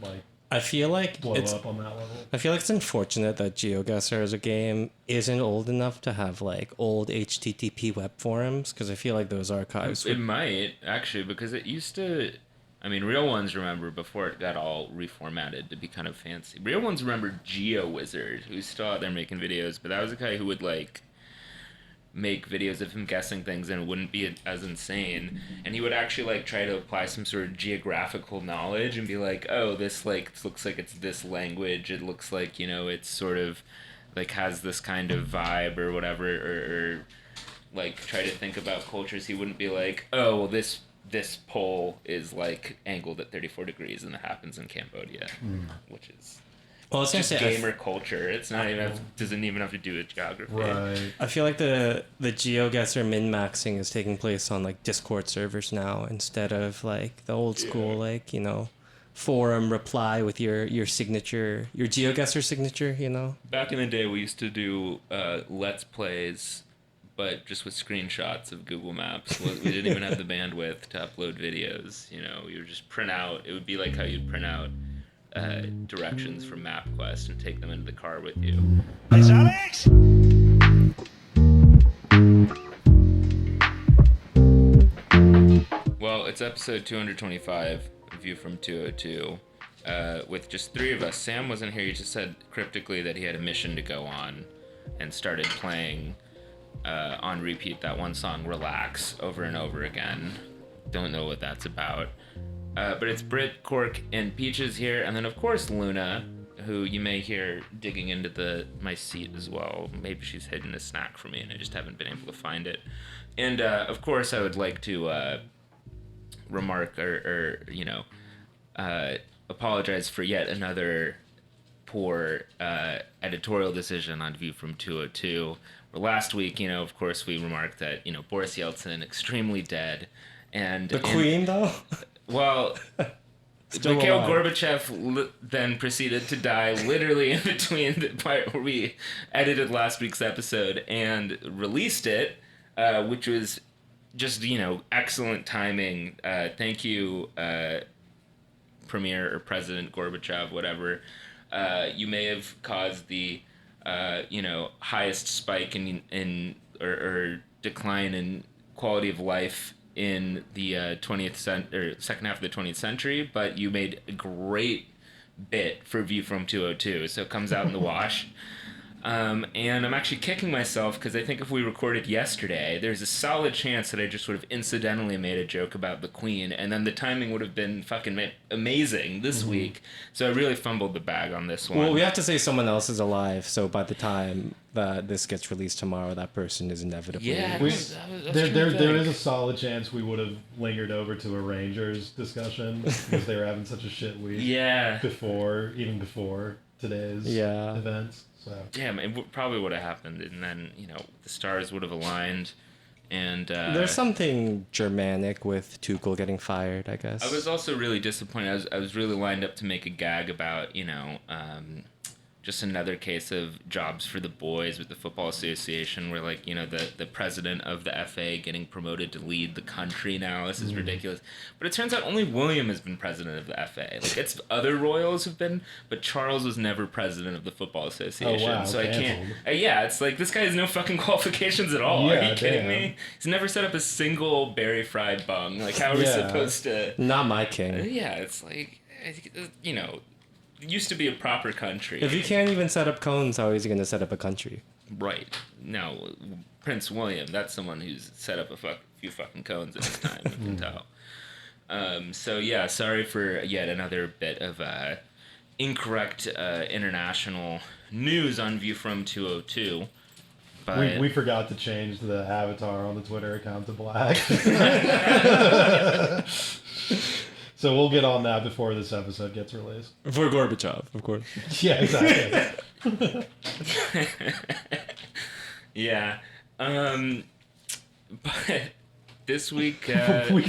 like I feel like blow up on that level. I feel like it's unfortunate that GeoGuessr as a game isn't old enough to have like old HTTP web forums, because I feel like those archives. It might actually, because it used to. I mean, real ones remember before it got all reformatted to be kind of fancy. Real ones remember GeoWizard, who's still out there making videos, but that was a guy who would like make videos of him guessing things and it wouldn't be as insane, and he would actually like try to apply some sort of geographical knowledge and be like, oh, this like looks like it's this language, it looks like, you know, it's sort of like has this kind of vibe or whatever, or like try to think about cultures. He wouldn't be like, oh, well, this pole is like angled at 34 degrees and that happens in Cambodia, which is Well, I was gonna just say, gamer culture. It's not even doesn't even have to do with geography. Right. I feel like the GeoGuessr min-maxing is taking place on like Discord servers now, instead of like the old school like, you know, forum reply with your signature, your GeoGuessr signature, you know. Back in the day, we used to do Let's Plays, but just with screenshots of Google Maps. We didn't even have the bandwidth to upload videos. You know, you would just print out. It would be like how you'd print out directions from MapQuest and take them into the car with you. It's Alex! Well, it's episode 225, View from 202, with just three of us. Sam wasn't here. He just said cryptically that he had a mission to go on and started playing on repeat that one song, Relax, over and over again. Don't know what that's about. But it's Brit, Cork, and Peaches here, and then of course Luna, who you may hear digging into my seat as well. Maybe she's hidden a snack for me and I just haven't been able to find it. And of course I would like to remark or you know, apologize for yet another poor editorial decision on View from 202. Last week, you know, of course we remarked that, you know, Boris Yeltsin extremely dead, and The Queen though. Well, Still Mikhail alive. Gorbachev then proceeded to die literally in between the part where we edited last week's episode and released it, which was just, you know, excellent timing. Thank you, Premier or President Gorbachev, whatever. You may have caused the, you know, highest spike in or decline in quality of life in the 20th or second half of the 20th century, but you made a great bit for View from 202, so it comes out in the wash. And I'm actually kicking myself because I think if we recorded yesterday, there's a solid chance that I just sort of incidentally made a joke about the Queen, and then the timing would have been fucking amazing this week. So I really fumbled the bag on this one. Well, we have to say someone else is alive, so by the time that this gets released tomorrow, that person is inevitably... Yeah, There is a solid chance we would have lingered over to a Rangers discussion because they were having such a shit week. Yeah. Even before today's events. So. Damn, it probably would have happened, and then, you know, the stars would have aligned, and... There's something Germanic with Tuchel getting fired, I guess. I was also really disappointed. I was really lined up to make a gag about, you know, just another case of jobs for the boys with the Football Association, where, like, you know, the president of the FA getting promoted to lead the country now. This is ridiculous. But it turns out only William has been president of the FA. Like, it's other royals have been, but Charles was never president of the Football Association. Oh, wow, so canceled. I can't... yeah, it's like, this guy has no fucking qualifications at all. Yeah, are you kidding damn. me? He's never set up a single berry fried bung. Like, how are we supposed to... Not my king. Yeah, it's like, you know... used to be a proper country. If he can't even set up cones, how is he going to set up a country? Right. Now, Prince William, that's someone who's set up a few fucking cones in his time, you can tell. So, yeah, sorry for yet another bit of incorrect international news on View from 202. But We forgot to change the avatar on the Twitter account to black. So we'll get on that before this episode gets released. For Gorbachev, of course. Yeah, exactly. yeah. But this week... we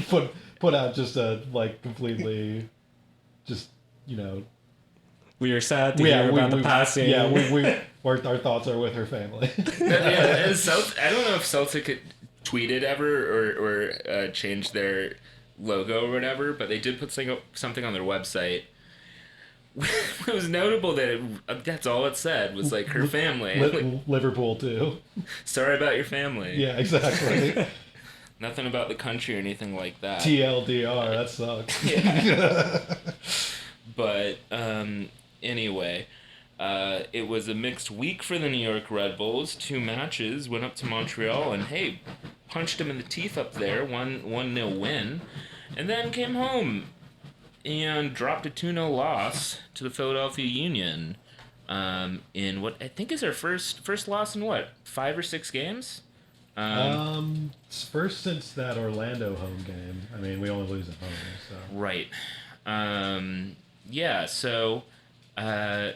put out just a, like, completely, just, you know... We are sad to hear about the passing. Yeah, our thoughts are with her family. I don't know if Celtic tweeted ever or changed their logo or whatever, but they did put something on their website it was notable that that's all it said was like her family. Like, Liverpool too. sorry about your family. Yeah, exactly. Nothing about the country or anything like that. TLDR, that sucks. Yeah. But anyway, it was a mixed week for the New York Red Bulls. 2 matches, went up to Montreal and hey, punched them in the teeth up there. 1-0 win, and then came home and dropped a 2-0 loss to the Philadelphia Union. In what I think is our first loss in what 5 or 6 games. First since that Orlando home game. I mean, we only lose at home, so. Right. Yeah, so kind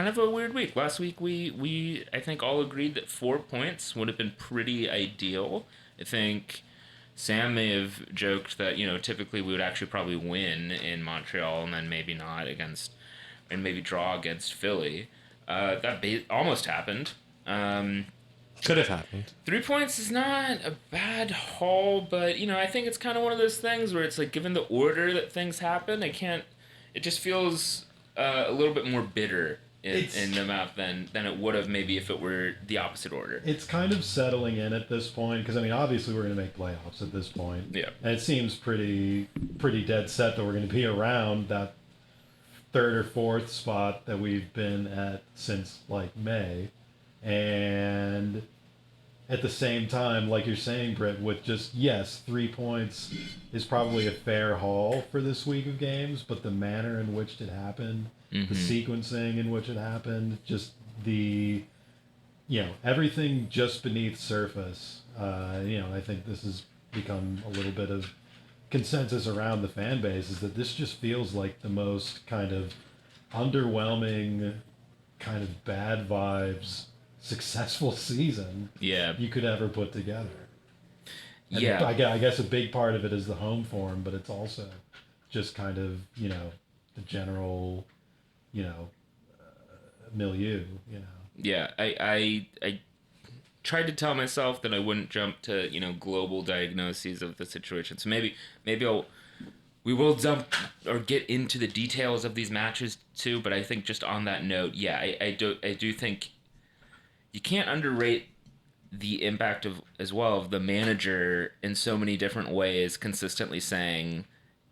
of a weird week. Last week we I think all agreed that 4 points would have been pretty ideal. I think Sam may have joked that, typically we would actually probably win in Montreal and then maybe not against, and maybe draw against Philly. That almost happened. Could have happened. 3 points is not a bad haul, but, I think it's kind of one of those things where it's like, given the order that things happen, it just feels a little bit more bitter in the mouth than it would have maybe if it were the opposite order. It's kind of settling in at this point, because, obviously we're going to make playoffs at this point. Yeah. And it seems pretty dead set that we're going to be around that 3rd or 4th spot that we've been at since, May. And at the same time, like you're saying, Brit, with just, yes, 3 points is probably a fair haul for this week of games, but the manner in which it happened, the sequencing in which it happened, just the, everything just beneath surface. I think this has become a little bit of consensus around the fan base, is that this just feels like the most kind of underwhelming, kind of bad vibes successful season you could ever put together. And I guess a big part of it is the home form, but it's also just kind of, the general, milieu, Yeah, I tried to tell myself that I wouldn't jump to, global diagnoses of the situation. So maybe we will jump or get into the details of these matches too, but I think just on that note, I do think you can't underrate the impact of the manager in so many different ways, consistently saying,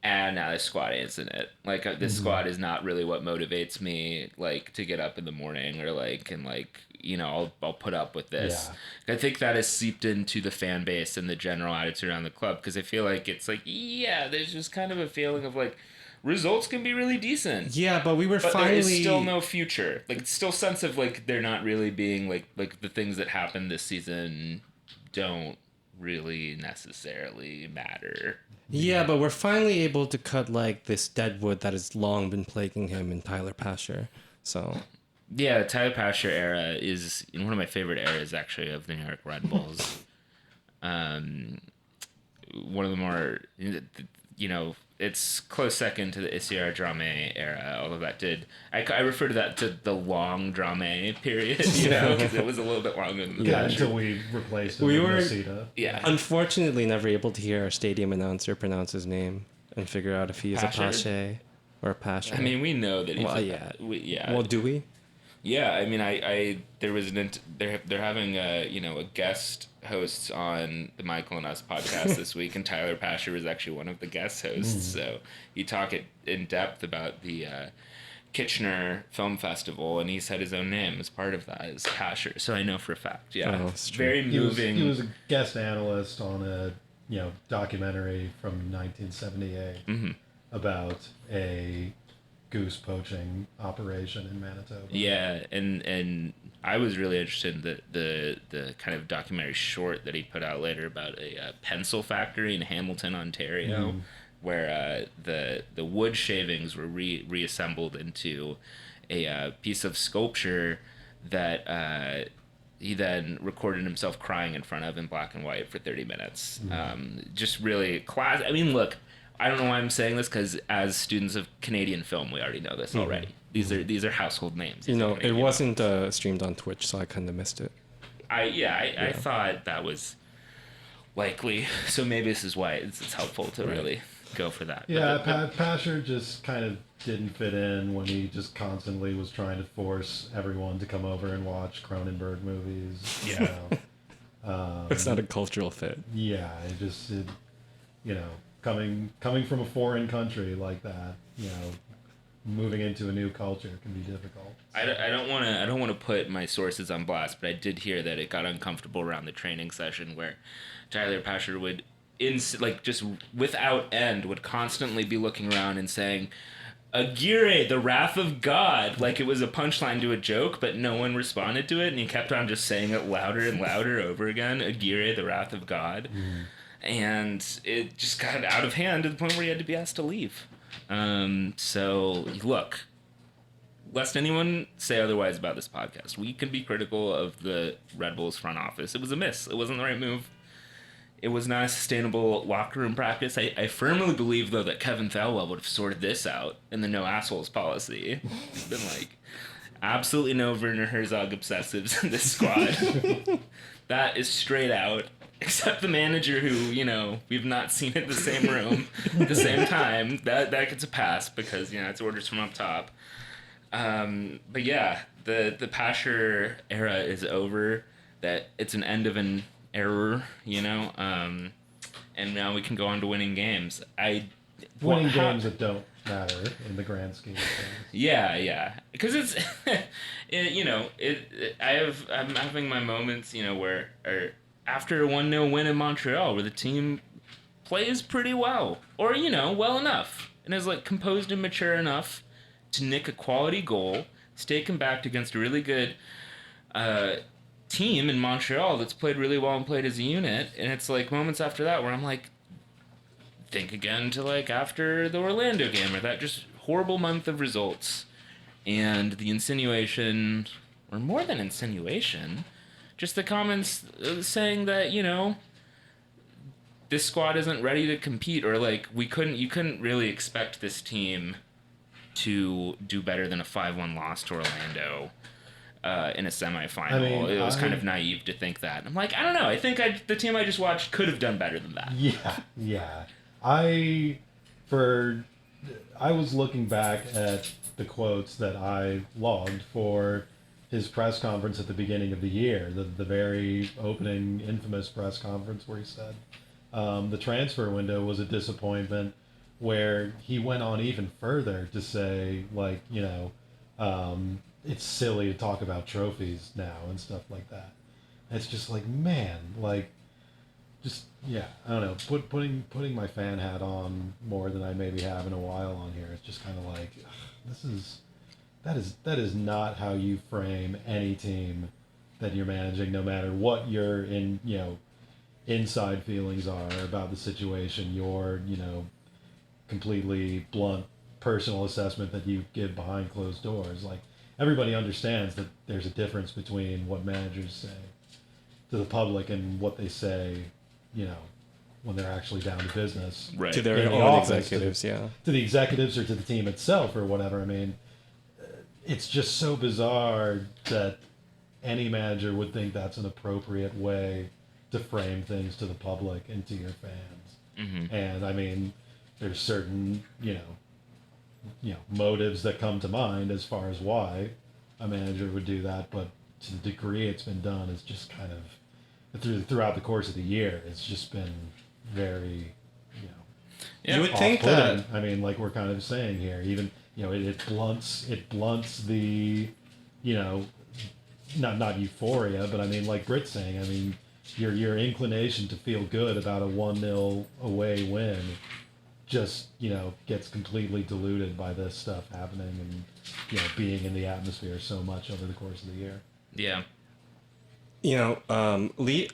now this squad isn't it. Like, this squad is not really what motivates me, to get up in the morning, or I'll put up with this. Yeah. I think that has seeped into the fan base and the general attitude around the club, because I feel like it's there's just kind of a feeling of results can be really decent. Yeah, but finally... there is still no future. It's still sense of they're not really being like the things that happened this season don't really necessarily matter. Yeah, but we're finally able to cut this dead wood that has long been plaguing him in Tyler Pasher. So yeah, the Tyler Pasher era is one of my favorite eras actually of the New York Red Bulls. One of the more, it's close second to the Isiar Drame era, although that did... I refer to that to the long Drame period, because it was a little bit longer than the until we replaced him we with were, Masita. Yeah. Unfortunately, never able to hear our stadium announcer pronounce his name and figure out if he is a Pache or a Pasha. I mean, we know that he's Well, do we? Yeah, I mean, there was they're having a guest hosts on the Michael and Us podcast this week, and Tyler Pasher was actually one of the guest hosts. So he talked in depth about the Kitchener Film Festival, and he said his own name as part of that as Pasher. So I know for a fact. Yeah, that's true. Very moving. He was a guest analyst on a documentary from 1978 about a goose poaching operation in Manitoba. Yeah, and I was really interested in the kind of documentary short that he put out later about a pencil factory in Hamilton, Ontario, where the wood shavings were reassembled into a piece of sculpture that he then recorded himself crying in front of in black and white for 30 minutes. Just really class. I mean, look, I don't know why I'm saying this, because as students of Canadian film, we already know this already. These are household names. It wasn't streamed on Twitch, so I kind of missed it. I thought that was likely. So maybe this is why it's helpful to really go for that. Yeah, Pasher just kind of didn't fit in when he just constantly was trying to force everyone to come over and watch Cronenberg movies. Yeah. It's not a cultural fit. Yeah, coming from a foreign country like that, moving into a new culture can be difficult. I don't want to put my sources on blast, but I did hear that it got uncomfortable around the training session where Tyler Pasher would just without end would constantly be looking around and saying, Aguirre, the wrath of God, like it was a punchline to a joke, but no one responded to it, and he kept on just saying it louder and louder over again, Aguirre, the wrath of God. And it just got out of hand to the point where he had to be asked to leave. So, look, lest anyone say otherwise about this podcast, we can be critical of the Red Bulls front office. It was a miss. It wasn't the right move. It was not a sustainable locker room practice. I firmly believe, though, that Kevin Thelwell would have sorted this out in the no assholes policy. It's been like, absolutely no Werner Herzog obsessives in this squad. That is straight out. Except the manager who, we've not seen in the same room at the same time. That gets a pass because, it's orders from up top. But yeah, the Pasher era is over. That it's an end of an error, and now we can go on to winning games. Winning games that don't matter in the grand scheme of things. Yeah, because it's, I'm having my moments, where after a 1-0 win in Montreal, where the team plays pretty well, or well enough, and is composed and mature enough to nick a quality goal, stake him back against a really good team in Montreal that's played really well and played as a unit, and it's moments after that where I'm think again to after the Orlando game, or that just horrible month of results, and the insinuation, or more than insinuation, just the comments saying that this squad isn't ready to compete, or you couldn't really expect this team to do better than a 5-1 loss to Orlando in a semifinal. I mean, it was kind of naive to think that. I'm I don't know. I think the team I just watched could have done better than that. Yeah. I was looking back at the quotes that I logged for his press conference at the beginning of the year, the very opening infamous press conference where he said the transfer window was a disappointment, where he went on even further to say it's silly to talk about trophies now and stuff like that. It's just man, I don't know, putting my fan hat on more than I maybe have in a while on here. It's just kind of that is not how you frame any team that you're managing, no matter what your inside feelings are about the situation, your completely blunt personal assessment that you give behind closed doors. Everybody understands that there's a difference between what managers say to the public and what they say, when they're actually down to business. Right. To their own office, executives, to the executives or to the team itself or whatever. I mean, it's just so bizarre that any manager would think that's an appropriate way to frame things to the public and to your fans. Mm-hmm. And I mean, there's certain, motives that come to mind as far as why a manager would do that, but to the degree it's been done, it's just kind of throughout the course of the year, it's just been very, you would think that. I mean, we're kind of saying here, even it blunts the, not euphoria, but I mean, like Brit's saying, I mean, your inclination to feel good about a 1-0 away win just gets completely diluted by this stuff happening and being in the atmosphere so much over the course of the year. Yeah. Lee,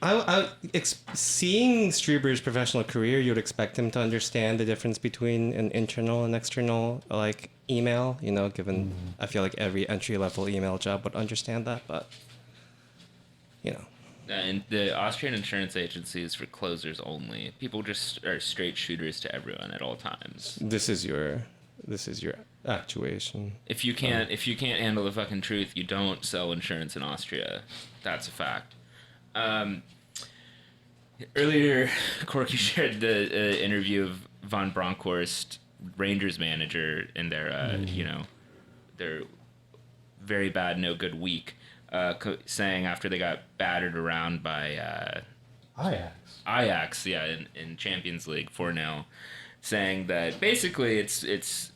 seeing Strieber's professional career, you would expect him to understand the difference between an internal and external email. Given I feel like every entry level email job would understand that, but And the Austrian insurance agency is for closers only. People just are straight shooters to everyone at all times. This is your actuation. If you can't handle the fucking truth, you don't sell insurance in Austria. That's a fact. Earlier, Corky shared the interview of Von Bronckhorst, Rangers manager, in their their very bad, no good week, saying after they got battered around by Ajax, yeah, in Champions League 4-0, saying that basically it's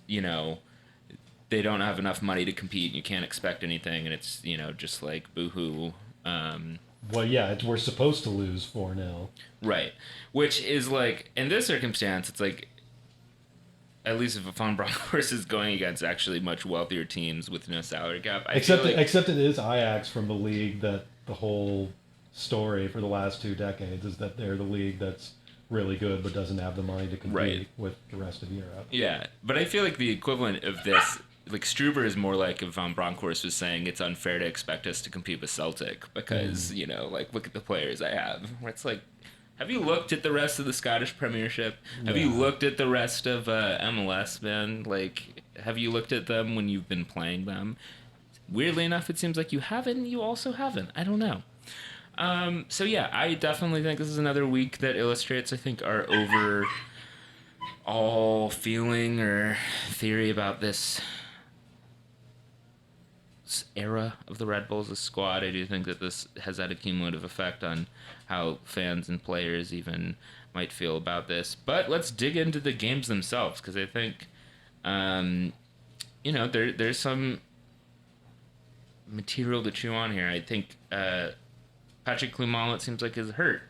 they don't have enough money to compete and you can't expect anything, and it's just like boohoo. Well, yeah, we're supposed to lose 4-0. Right, which is like in this circumstance, it's like at least if Von Bronckhorst is going against actually much wealthier teams with no salary cap. Except it is Ajax from the league that the whole story for the last 2 decades is that they're the league that's really good but doesn't have the money to compete with the rest of Europe. Yeah, but I feel like the equivalent of this, like Struber is more like if Von Bronckhorst was saying it's unfair to expect us to compete with Celtic because, like look at the players I have. Where it's like, have you looked at the rest of the Scottish Premiership? Have you looked at the rest of MLS, man? Like, have you looked at them when you've been playing them? Weirdly enough, it seems like you haven't. You also haven't. I don't know. So yeah, I definitely think this is another week that illustrates, I think, our overall feeling or theory about this era of the Red Bulls' squad. I do think that this has had a cumulative effect on how fans and players even might feel about this. But let's dig into the games themselves, because I think, there's some material to chew on here. I think Patrick Klumal, it seems like, is hurt.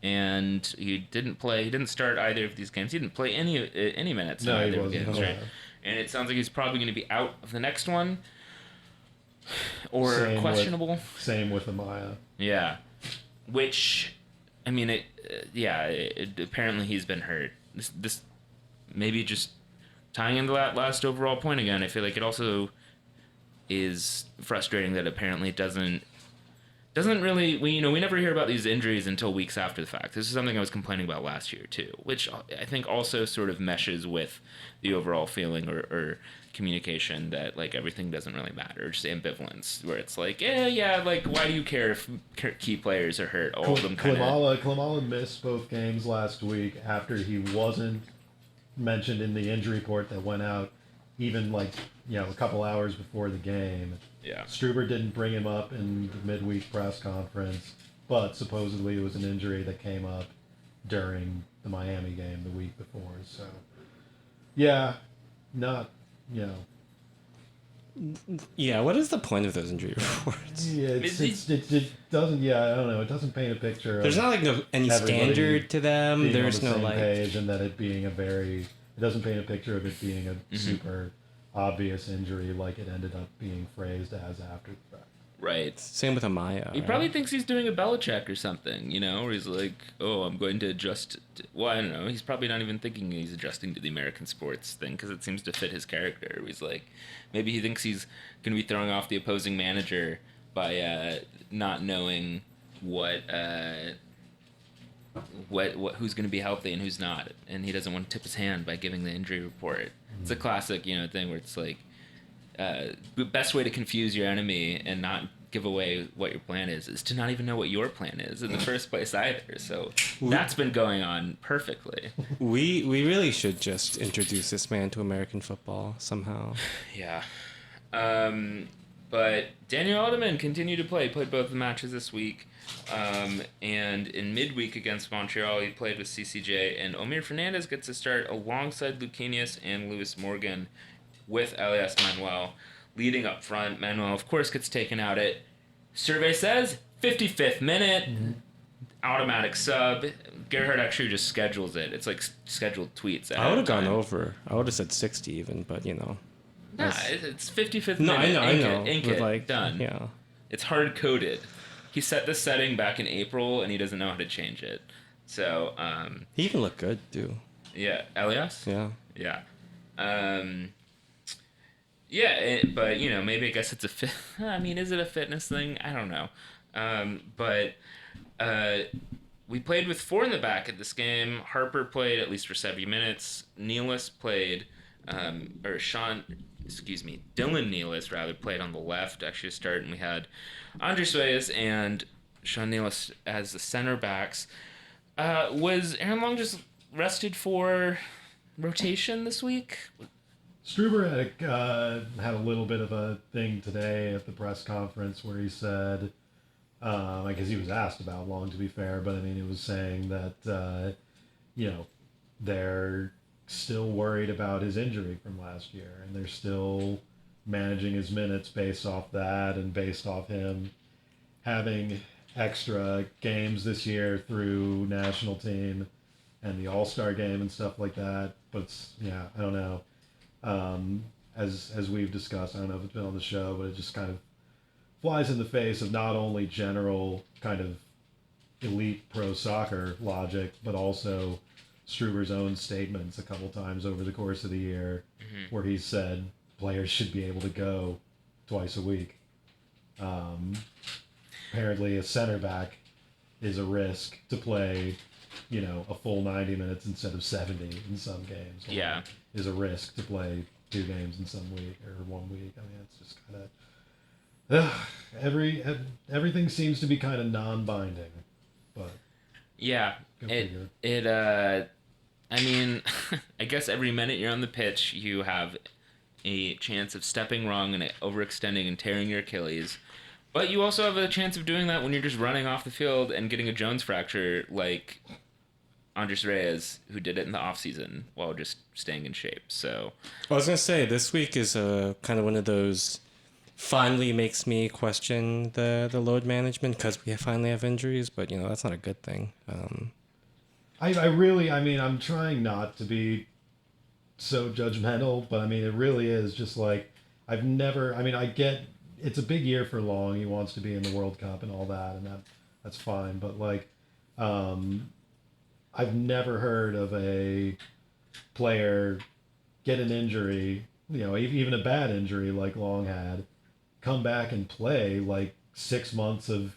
And he didn't play. He didn't start either of these games. He didn't play any minutes in either of the games, right? And it sounds like he's probably going to be out of the next one. Or questionable. Same with Amaya. Yeah. Which, I mean, apparently he's been hurt. This maybe just tying into that last overall point again, I feel like it also is frustrating that apparently it doesn't really, we never hear about these injuries until weeks after the fact. This is something I was complaining about last year too, which I think also sort of meshes with the overall feeling or communication that like everything doesn't really matter, just ambivalence, where it's like, like why do you care if key players are hurt? All of them kind of. Klimala missed both games last week after he wasn't mentioned in the injury report that went out even a couple hours before the game. Yeah. Struber didn't bring him up in the midweek press conference, but supposedly it was an injury that came up during the Miami game the week before. So, yeah, not. Yeah, what is the point of those injury reports? Yeah, it doesn't. Yeah, I don't know. It doesn't paint a picture. There's not any standard to them. There's no page, and that it being it doesn't paint a picture of it being a super obvious injury like it ended up being phrased as after the fact. Right. Same with Amaya. He probably thinks he's doing a Belichick or something, where he's like, oh, I'm going to adjust. Well, I don't know. He's probably not even thinking he's adjusting to the American sports thing because it seems to fit his character. He's like, maybe he thinks he's going to be throwing off the opposing manager by not knowing what who's going to be healthy and who's not, and he doesn't want to tip his hand by giving the injury report. It's a classic, thing where it's like, the best way to confuse your enemy and not give away what your plan is to not even know what your plan is in the first place either. So that's been going on perfectly. We really should just introduce this man to American football somehow. Yeah. But Daniel Alderman continued to play. He played both the matches this week. And in midweek against Montreal, he played with CCJ. And Omir Fernandez gets to start alongside Lucanius and Lewis Morgan with Elias Manuel leading up front. Manuel, of course, gets taken out at, survey says, 55th minute. Automatic sub. Gerhard actually just schedules it. It's like scheduled tweets. I would have gone over. I would have said 60 even, but Nah, it's 55th minute. No, I know. Ink it, done. Yeah. It's hard-coded. He set this setting back in April, and he doesn't know how to change it. So, he even looked good, too. Yeah. Elias? Yeah. Yeah. But, maybe I guess it's is it a fitness thing? I don't know. But we played with 4 in the back at this game. Harper played at least for 70 minutes. Dylan Nealis, rather, played on the left, actually, to start. And we had Andres Reyes and Sean Nealis as the center backs. Was Aaron Long just rested for rotation this week? Struber had a little bit of a thing today at the press conference where he said, I guess he was asked about Long, to be fair, but I mean, it was saying that, they're still worried about his injury from last year, and they're still managing his minutes based off that and based off him having extra games this year through national team and the All-Star game and stuff like that. But I don't know. As we've discussed, I don't know if it's been on the show, but it just kind of flies in the face of not only general kind of elite pro soccer logic, but also Struber's own statements a couple times over the course of the year, where he said players should be able to go twice a week. Apparently, a center back is a risk to play, a full 90 minutes instead of 70 in some games. Yeah. Is a risk to play 2 games in some week or 1 week. I mean, it's just kind of everything seems to be kind of non-binding, but yeah, I mean, I guess every minute you're on the pitch, you have a chance of stepping wrong and overextending and tearing your Achilles. But you also have a chance of doing that when you're just running off the field and getting a Jones fracture, like Andres Reyes, who did it in the offseason while just staying in shape. So I was going to say, this week is kind of one of those finally makes me question the load management because we finally have injuries, but, that's not a good thing. I'm trying not to be so judgmental, but I mean, it really is just like, I get it's a big year for Long. He wants to be in the World Cup and all that, and that's fine. But like, I've never heard of a player get an injury, even a bad injury like Long had, come back and play like 6 months of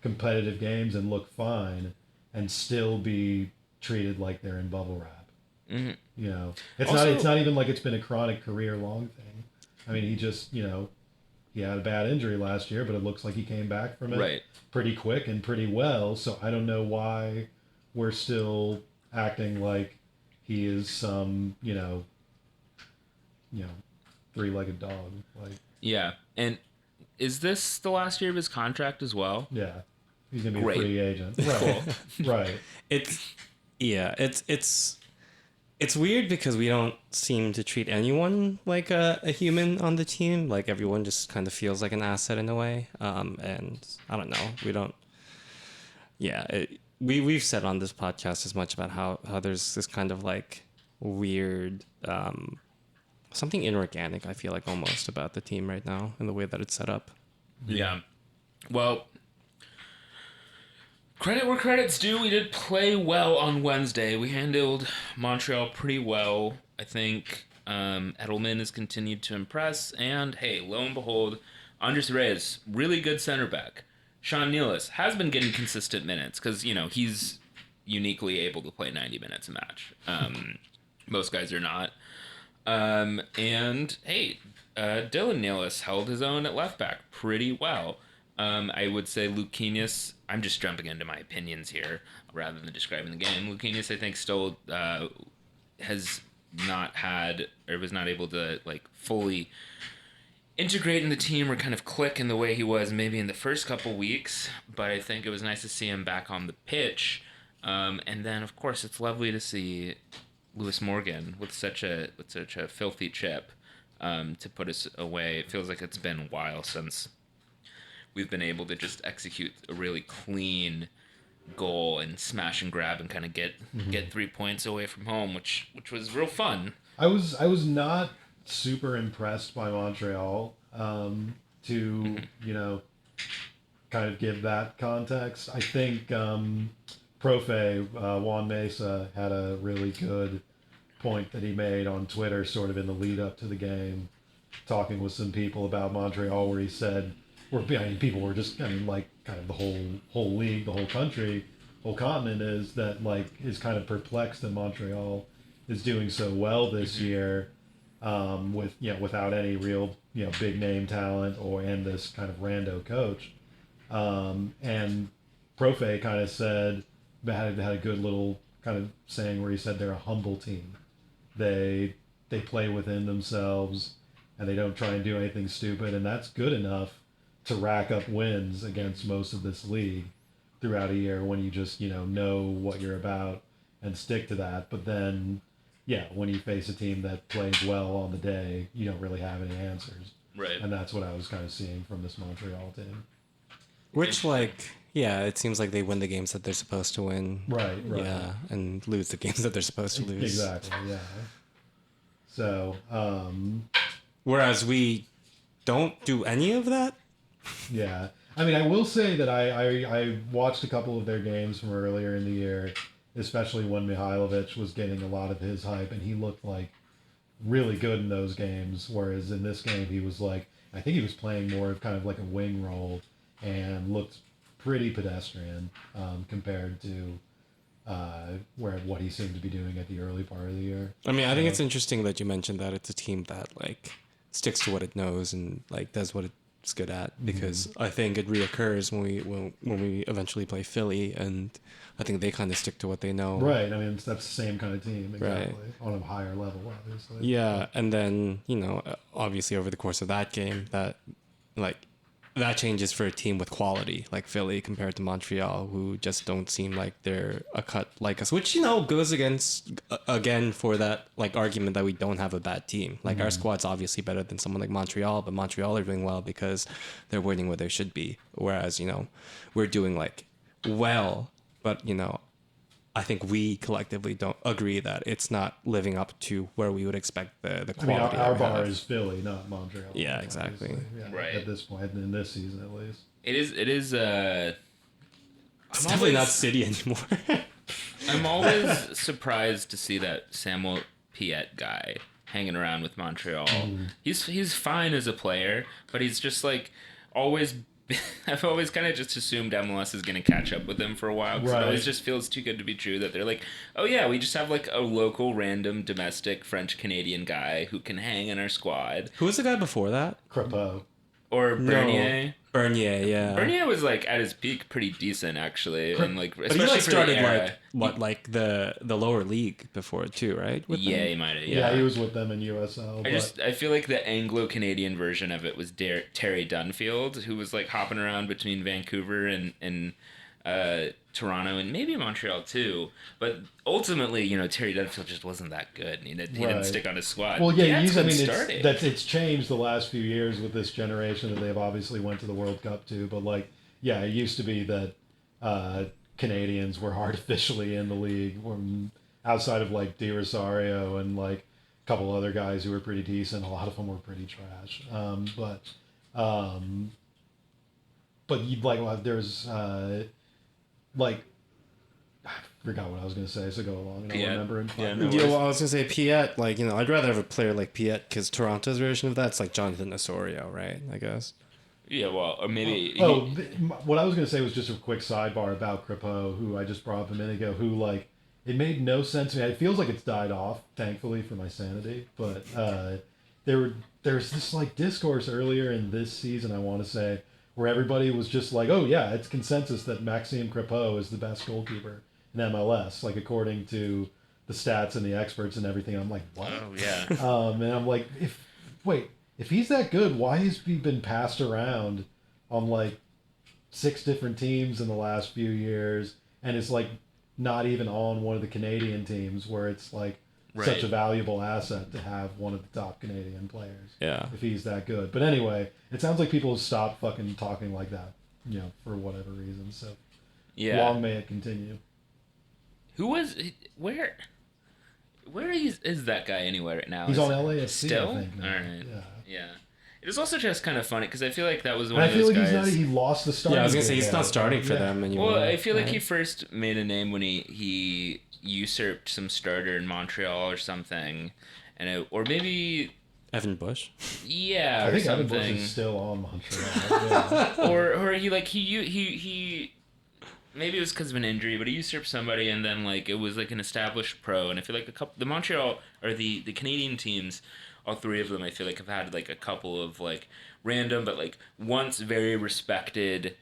competitive games and look fine and still be treated like they're in bubble wrap. Mm-hmm. It's not even like it's been a chronic career long thing. I mean, he just, he had a bad injury last year, but it looks like he came back from it pretty quick and pretty well. So I don't know why we're still acting like he is some, three-legged dog. Like, yeah. And is this the last year of his contract as well? Yeah. He's going to be Great. a free agent. Right. Right. It's weird because we don't seem to treat anyone like a human on the team. Like, everyone just kind of feels like an asset in a way. And I don't know. We don't. Yeah. We've said on this podcast as much about how there's this kind of like weird, something inorganic, I feel like, almost about the team right now and the way that it's set up. Yeah. Well, credit where credit's due. We did play well on Wednesday. We handled Montreal pretty well, I think. Edelman has continued to impress. And, hey, lo and behold, Andres Reyes, really good center back. Sean Nealis has been getting consistent minutes because, he's uniquely able to play 90 minutes a match. Most guys are not. And, hey, Dylan Nealis held his own at left back pretty well. I would say Luke Kenius, I'm just jumping into my opinions here rather than describing the game. Luke Kenius, I think, still has not had, or was not able to, like, fully integrate in the team or kind of click in the way he was maybe in the first couple weeks. But I think it was nice to see him back on the pitch. And then, of course, it's lovely to see Lewis Morgan with such a filthy chip to put us away. It feels like it's been a while since we've been able to just execute a really clean goal and smash and grab and kind of get 3 points away from home, which was real fun. I was not super impressed by Montreal to kind of give that context. I think Profe Juan Mesa had a really good point that he made on Twitter sort of in the lead up to the game, talking with some people about Montreal, where he said people were just like kind of the whole league, the whole country, whole continent is kind of perplexed that Montreal is doing so well this year without any real big name talent and this kind of rando coach. And Profe kind of said had a good little kind of saying where he said they're a humble team. They play within themselves and they don't try and do anything stupid, and that's good enough to rack up wins against most of this league throughout a year when you just know what you're about and stick to that. But then, yeah, when you face a team that plays well on the day, you don't really have any answers. Right. And that's what I was kind of seeing from this Montreal team. Which, like, yeah, it seems like they win the games that they're supposed to win. Right. Yeah, and lose the games that they're supposed to lose. Exactly, yeah. So, whereas we don't do any of that. yeah. I mean, I will say that I watched a couple of their games from earlier in the year, especially when Mihailovic was getting a lot of his hype, and he looked like really good in those games, whereas in this game he was like, I think he was playing more of kind of like a wing role and looked pretty pedestrian compared to what he seemed to be doing at the early part of the year. I mean, I think it's interesting that you mentioned that it's a team that like sticks to what it knows and like does what it's good at, because I think it reoccurs when we eventually play Philly, and I think they kind of stick to what they know. Right. I mean, that's the same kind of team, exactly, Right. on a higher level, obviously. Yeah, and then obviously over the course of that game, that changes for a team with quality like Philly compared to Montreal, who just don't seem like they're a cut like us, which goes against again for that like argument that we don't have a bad team. Like our squad's obviously better than someone like Montreal, but Montreal are doing well because they're winning where they should be, whereas we're doing like well, but I think we collectively don't agree that it's not living up to where we would expect the quality. I mean, our that we bar have. is Philly, not Montreal. Yeah, exactly. Yeah, Right. At this point, in this season at least. It is. It's I'm definitely not always- City anymore. I'm always surprised to see that Samuel Piette guy hanging around with Montreal. He's fine as a player, but he's just like always. I've always kind of just assumed MLS is going to catch up with him for a while, because it always Right. just feels too good to be true that they're like, oh yeah, we just have like a local random domestic French-Canadian guy who can hang in our squad. Who was the guy before that? Crepeau. Or Bernier. No. Bernier, yeah. Bernier was like at his peak pretty decent actually, and like But especially he like for the started era. like the lower league before too, right? With Yeah, them? he might have. Yeah, he was with them in USL. I feel like the Anglo-Canadian version of it was Terry Dunfield, who was like hopping around between Vancouver and Toronto and maybe Montreal too. But ultimately, Terry Dunfield just wasn't that good. He didn't Right. stick on his squad. Well, yeah, Piette's I been mean, starting. it's changed the last few years with this generation that they've obviously went to the World Cup too. But like, yeah, it used to be that Canadians were artificially in the league from outside of like Di Rosario and like a couple other guys who were pretty decent. A lot of them were pretty trash. But you like there's like. I forgot what I was going to say, so go along and I'll Piette. remember in 5 Yeah, no minutes. Yeah, well, I was gonna say Piette. Like, I'd rather have a player like Piette because Toronto's version of that's like Jonathan Osorio, right? I guess. Yeah, well, or maybe What I was going to say was just a quick sidebar about Crepeau, who I just brought up a minute ago, who, like, it made no sense to me. It feels like it's died off, thankfully, for my sanity, but there's this, like, discourse earlier in this season, I want to say, where everybody was just like, oh, yeah, it's consensus that Maxime Crepeau is the best goalkeeper in MLS, like, according to the stats and the experts and everything. I'm like, what? oh yeah. And I'm like, if he's that good, why has he been passed around on like 6 different teams in the last few years, and it's like not even on one of the Canadian teams where it's like such Right. a valuable asset to have one of the top Canadian players. Yeah. If he's that good. But anyway, it sounds like people have stopped fucking talking like that, for whatever reason. So Yeah. long may it continue. Who was where? Where is that guy anywhere right now? He's Is on it LAFC, still? I think. Now. All right. Yeah. Yeah. It is also just kind of funny because I feel like that was one And I of those feel like guys. he lost the start. Yeah, I was gonna say he's not starting for them anymore. Well, I feel like right? he first made a name when he usurped some starter in Montreal or something, or maybe Evan Bush. yeah, I or think Evan something, Bush is still on Montreal. Yeah. or he maybe it was because of an injury, but he usurped somebody, and then like it was like an established pro, and I feel like the Montreal or the Canadian teams, all 3 of them, I feel like have had like a couple of like random but like once very respected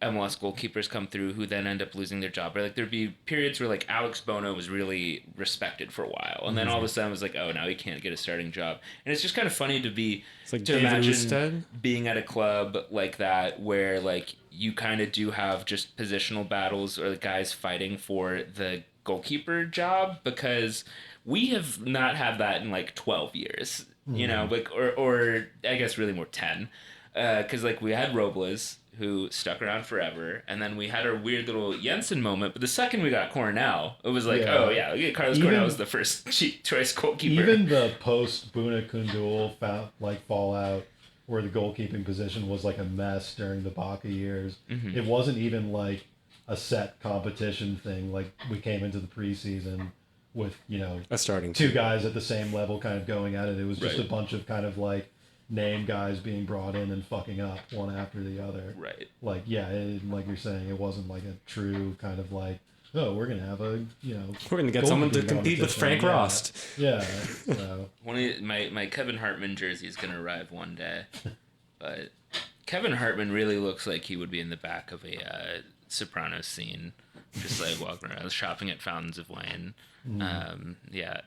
MLS goalkeepers come through who then end up losing their job. Or like there'd be periods where like Alex Bono was really respected for a while, and then all of a sudden it was like, oh, now he can't get a starting job. And it's just kind of funny to be It's like to David imagine Ousted. being at a club like that where like you kind of do have just positional battles or the guys fighting for the goalkeeper job, because we have not had that in like 12 years, you know, like or I guess really more 10, because like we had Robles who stuck around forever, and then we had our weird little Jensen moment. But the second we got Cornell, it was like, Yeah. oh yeah, Carlos Cornell was the first choice goalkeeper. Even the post Buna Kundul fallout, where the goalkeeping position was like a mess during the Baca years. It wasn't even like a set competition thing. Like we came into the preseason with A starting two team. guys at the same level, kind of going at it. It was just Right. a bunch of kind of like name guys being brought in and fucking up one after the other. Right. Like like you're saying, it wasn't like a true kind of like, oh, we're gonna have a We're gonna get someone to goalkeeping compete with competition. Frank Yeah. Rost. Yeah. So. One of my Kevin Hartman jersey is gonna arrive one day, but Kevin Hartman really looks like he would be in the back of a Sopranos scene, just like walking around shopping at Fountains of Wayne. Yeah,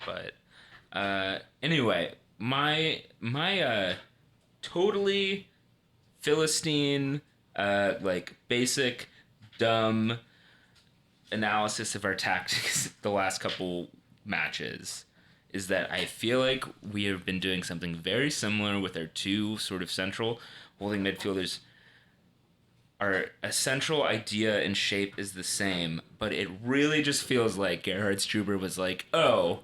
but anyway, my totally Philistine like basic dumb analysis of our tactics the last couple matches is that I feel like we have been doing something very similar with our two sort of central holding midfielders. Our central idea and shape is the same, but it really just feels like Gerhard Struber was like, oh,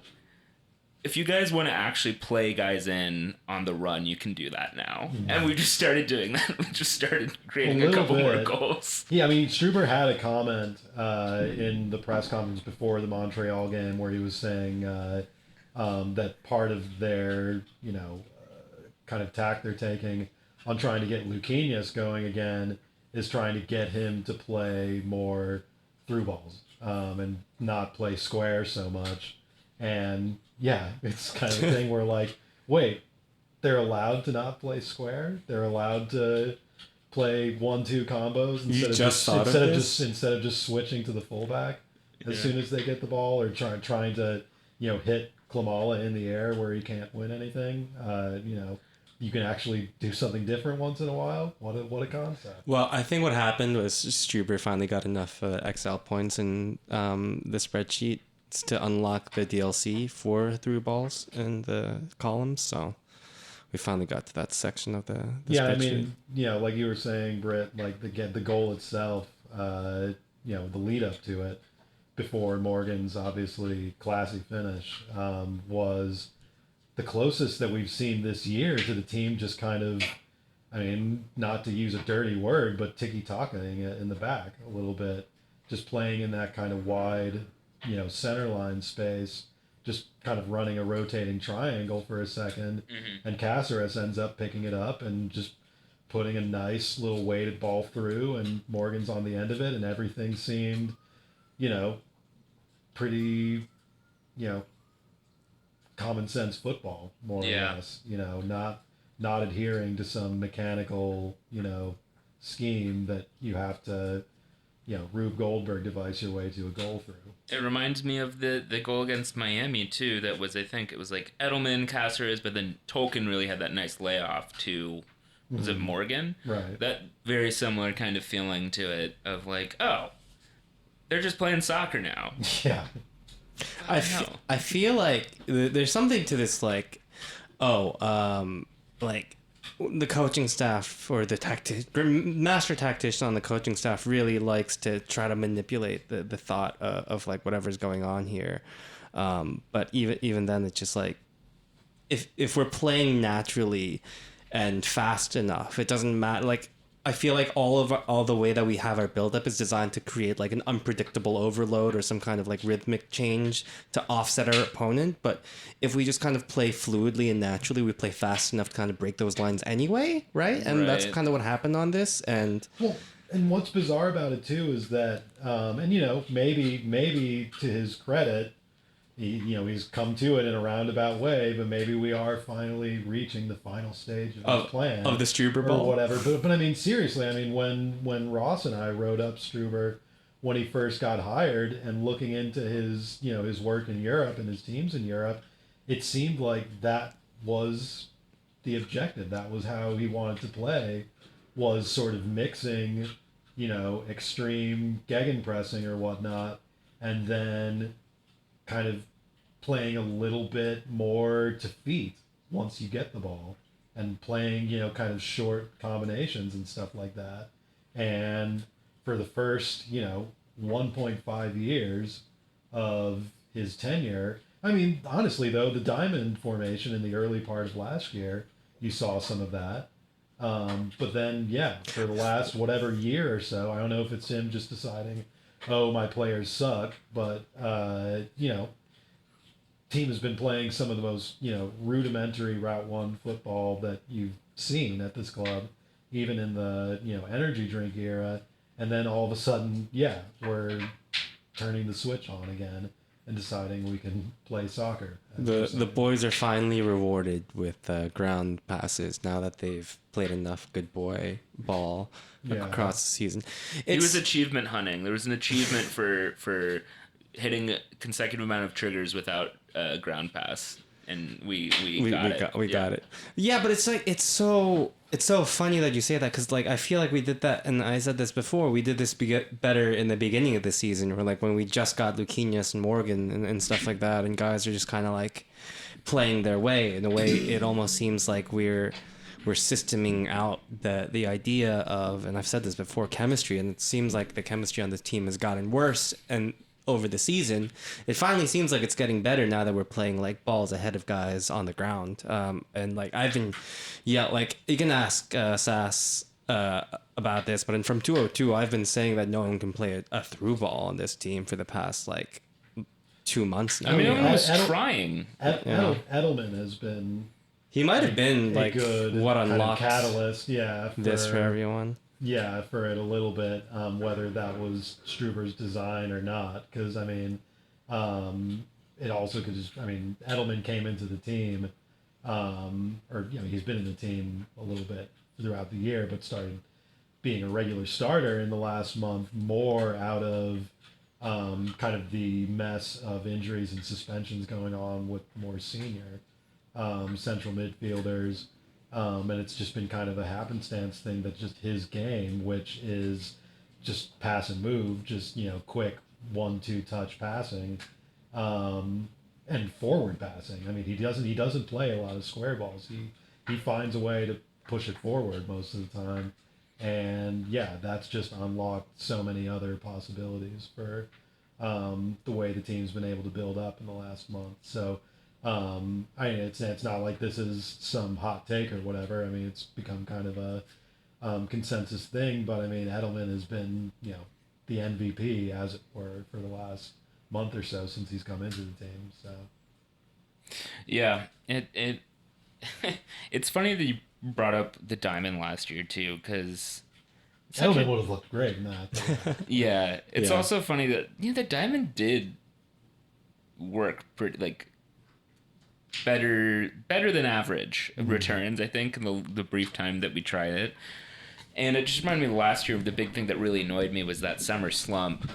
if you guys want to actually play guys in on the run, you can do that now. And we just started doing that. We just started creating a little couple more bit. goals. Yeah, I mean, Struber had a comment in the press conference before the Montreal game where he was saying that part of their, kind of tack they're taking on trying to get Luquinhas going again is trying to get him to play more through balls and not play square so much. And yeah, it's kind of a thing where like, wait, they're allowed to not play square? They're allowed to play 1-2 combos instead of just switching to the fullback as soon as they get the ball, or trying to hit Klamala in the air where he can't win anything. You can actually do something different once in a while. What a concept. Well, I think what happened was Struber finally got enough Excel points in the spreadsheet to unlock the DLC for through balls in the columns. So we finally got to that section of the Yeah, spreadsheet. I mean, like you were saying, Britt, like the goal itself, the lead up to it, before Morgan's obviously classy finish, was the closest that we've seen this year to the team just kind of, I mean, not to use a dirty word, but tiki-takaing it in the back a little bit, just playing in that kind of wide, center line space, just kind of running a rotating triangle for a second, and Caceres ends up picking it up and just putting a nice little weighted ball through, and Morgan's on the end of it, and everything seemed, pretty, common sense football, more or less, not adhering to some mechanical, scheme that you have to, Rube Goldberg device your way to a goal through. It reminds me of the goal against Miami, too. That was, I think, it was like Edelman, Caceres, but then Tolkien really had that nice layoff to, was it Morgan? Right. That very similar kind of feeling to it of like, oh, they're just playing soccer now. Yeah. I feel like there's something to this, like, like the coaching staff or the master tactician on the coaching staff really likes to try to manipulate the thought of like whatever's going on here. But even then, it's just like, if we're playing naturally and fast enough, it doesn't matter. Like, I feel like all the way that we have our buildup is designed to create like an unpredictable overload or some kind of like rhythmic change to offset our opponent. But if we just kind of play fluidly and naturally, we play fast enough to kind of break those lines anyway, right? And that's kind of what happened on this. And well, and what's bizarre about it too is that, and maybe to his credit, he's come to it in a roundabout way, but maybe we are finally reaching the final stage of his plan of the Struber or ball, whatever. But I mean, seriously, I mean, when Ross and I wrote up Struber when he first got hired and looking into his his work in Europe and his teams in Europe, it seemed like that was the objective. That was how he wanted to play, was sort of mixing, extreme gegenpressing or whatnot, and then kind of playing a little bit more to feet once you get the ball, and playing, kind of short combinations and stuff like that. And for the first, 1.5 years of his tenure, I mean, honestly, though, the diamond formation in the early part of last year, you saw some of that. But then, yeah, for the last whatever year or so, I don't know if it's him just deciding, oh, my players suck, but, team has been playing some of the most, rudimentary Route 1 football that you've seen at this club, even in the, energy drink era. And then all of a sudden, yeah, we're turning the switch on again and deciding we can play soccer. the boys are finally rewarded with ground passes now that they've played enough good boy ball across the season. It was achievement hunting. There was an achievement for hitting a consecutive amount of triggers without a ground pass, and we got it. Yeah, but it's like it's so funny that you say that, because like I feel like we did that, and I said this before. We did this better in the beginning of the season, or like when we just got Luquinhas and Morgan and stuff like that, and guys are just kind of like playing their way in a way. It almost seems like we're systeming out the idea of, and I've said this before, chemistry, and it seems like the chemistry on this team has gotten worse and over the season. It finally seems like it's getting better now that we're playing like balls ahead of guys on the ground. And like I've been, like you can ask Sass about this, but from 202, I've been saying that no one can play a through ball on this team for the past like 2 months now. I mean, everyone was trying. Edelman has been. He might have been like good what unlocked catalyst, this for everyone. Yeah, for it a little bit, whether that was Struber's design or not, because I mean, it also could just. I mean, Edelman came into the team, or he's been in the team a little bit throughout the year, but started being a regular starter in the last month, more out of kind of the mess of injuries and suspensions going on with more senior central midfielders. And it's just been kind of a happenstance thing that just his game, which is just pass and move, just, quick 1-2 touch passing, and forward passing. I mean, he doesn't play a lot of square balls. He finds a way to push it forward most of the time. And yeah, that's just unlocked so many other possibilities for the way the team's been able to build up in the last month. So, I mean, it's not like this is some hot take or whatever. I mean, it's become kind of a consensus thing. But I mean, Edelman has been, the MVP, as it were, for the last month or so since he's come into the team. So, yeah, it it's funny that you brought up the diamond last year too, because Edelman would have looked great in that. Yeah, it's also funny that the diamond did work pretty better than average returns, I think, in the brief time that we tried it. And it just reminded me last year of the big thing that really annoyed me was that summer slump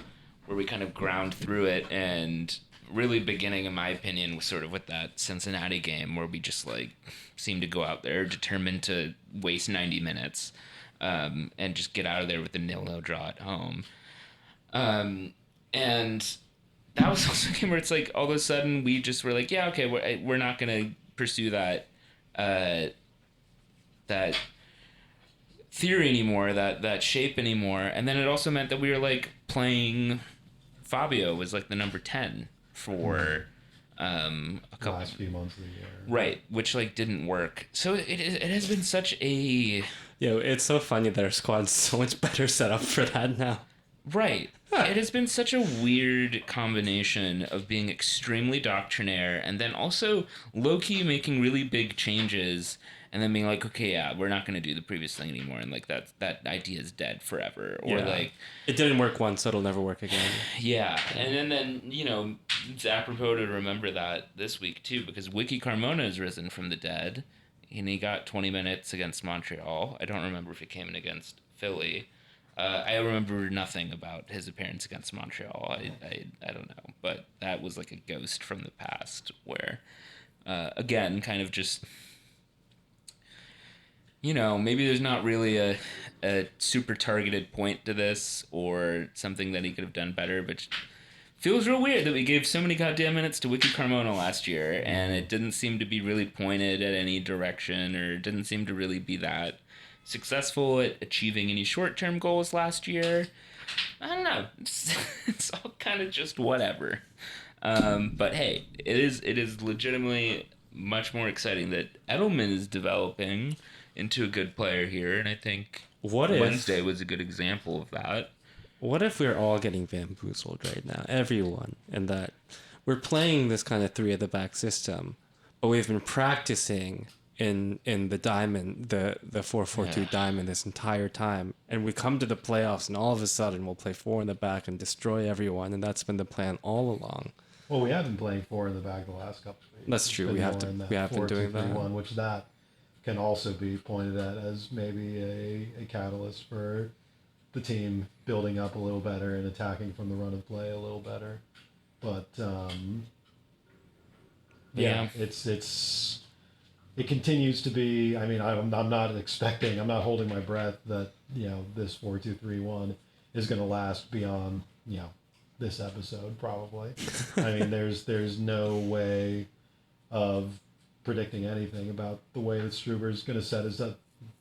where we kind of ground through it, and really beginning, in my opinion, was sort of with that Cincinnati game where we just seemed to go out there determined to waste 90 minutes and just get out of there with a 0-0 draw at home. And that was also a game where it's like all of a sudden we just were like, yeah, okay, we're not gonna pursue that theory anymore, that shape anymore. And then it also meant that we were playing Fabio was the number 10 for a couple last few months of the year, right? Which didn't work. So it has been such a it's so funny that our squad's so much better set up for that now. Right. It has been such a weird combination of being extremely doctrinaire and then also low-key making really big changes and then being like, okay, yeah, we're not going to do the previous thing anymore, and that idea is dead forever. Or it didn't work once, so it'll never work again. Yeah. And then it's apropos to remember that this week too, because Wiki Carmona has risen from the dead, and he got 20 minutes against Montreal. I don't remember if he came in against Philly. I remember nothing about his appearance against Montreal. I don't know, but that was like a ghost from the past where, again, kind of just, maybe there's not really a super targeted point to this or something that he could have done better, but feels real weird that we gave so many goddamn minutes to Wiki Carmona last year, and it didn't seem to be really pointed at any direction, or didn't seem to really be that successful at achieving any short-term goals last year. I don't know. It's all kind of just whatever. But hey, it is legitimately much more exciting that Edelman is developing into a good player here, and I think Wednesday was a good example of that. What if we're all getting bamboozled right now, everyone, and that we're playing this kind of 3 at the back system, but we've been practicing in the diamond, the 4-4-2 diamond this entire time, and we come to the playoffs, and all of a sudden we'll play 4 in the back and destroy everyone, and that's been the plan all along. Well, we have been playing 4 in the back the last couple of weeks. That's true. We have been doing that. Which that can also be pointed at as maybe a catalyst for the team building up a little better and attacking from the run of play a little better. But it continues to be. I mean, I'm not expecting. I'm not holding my breath that this 4-2-3-1 is going to last beyond this episode probably. I mean, there's no way of predicting anything about the way that Struber's going to set his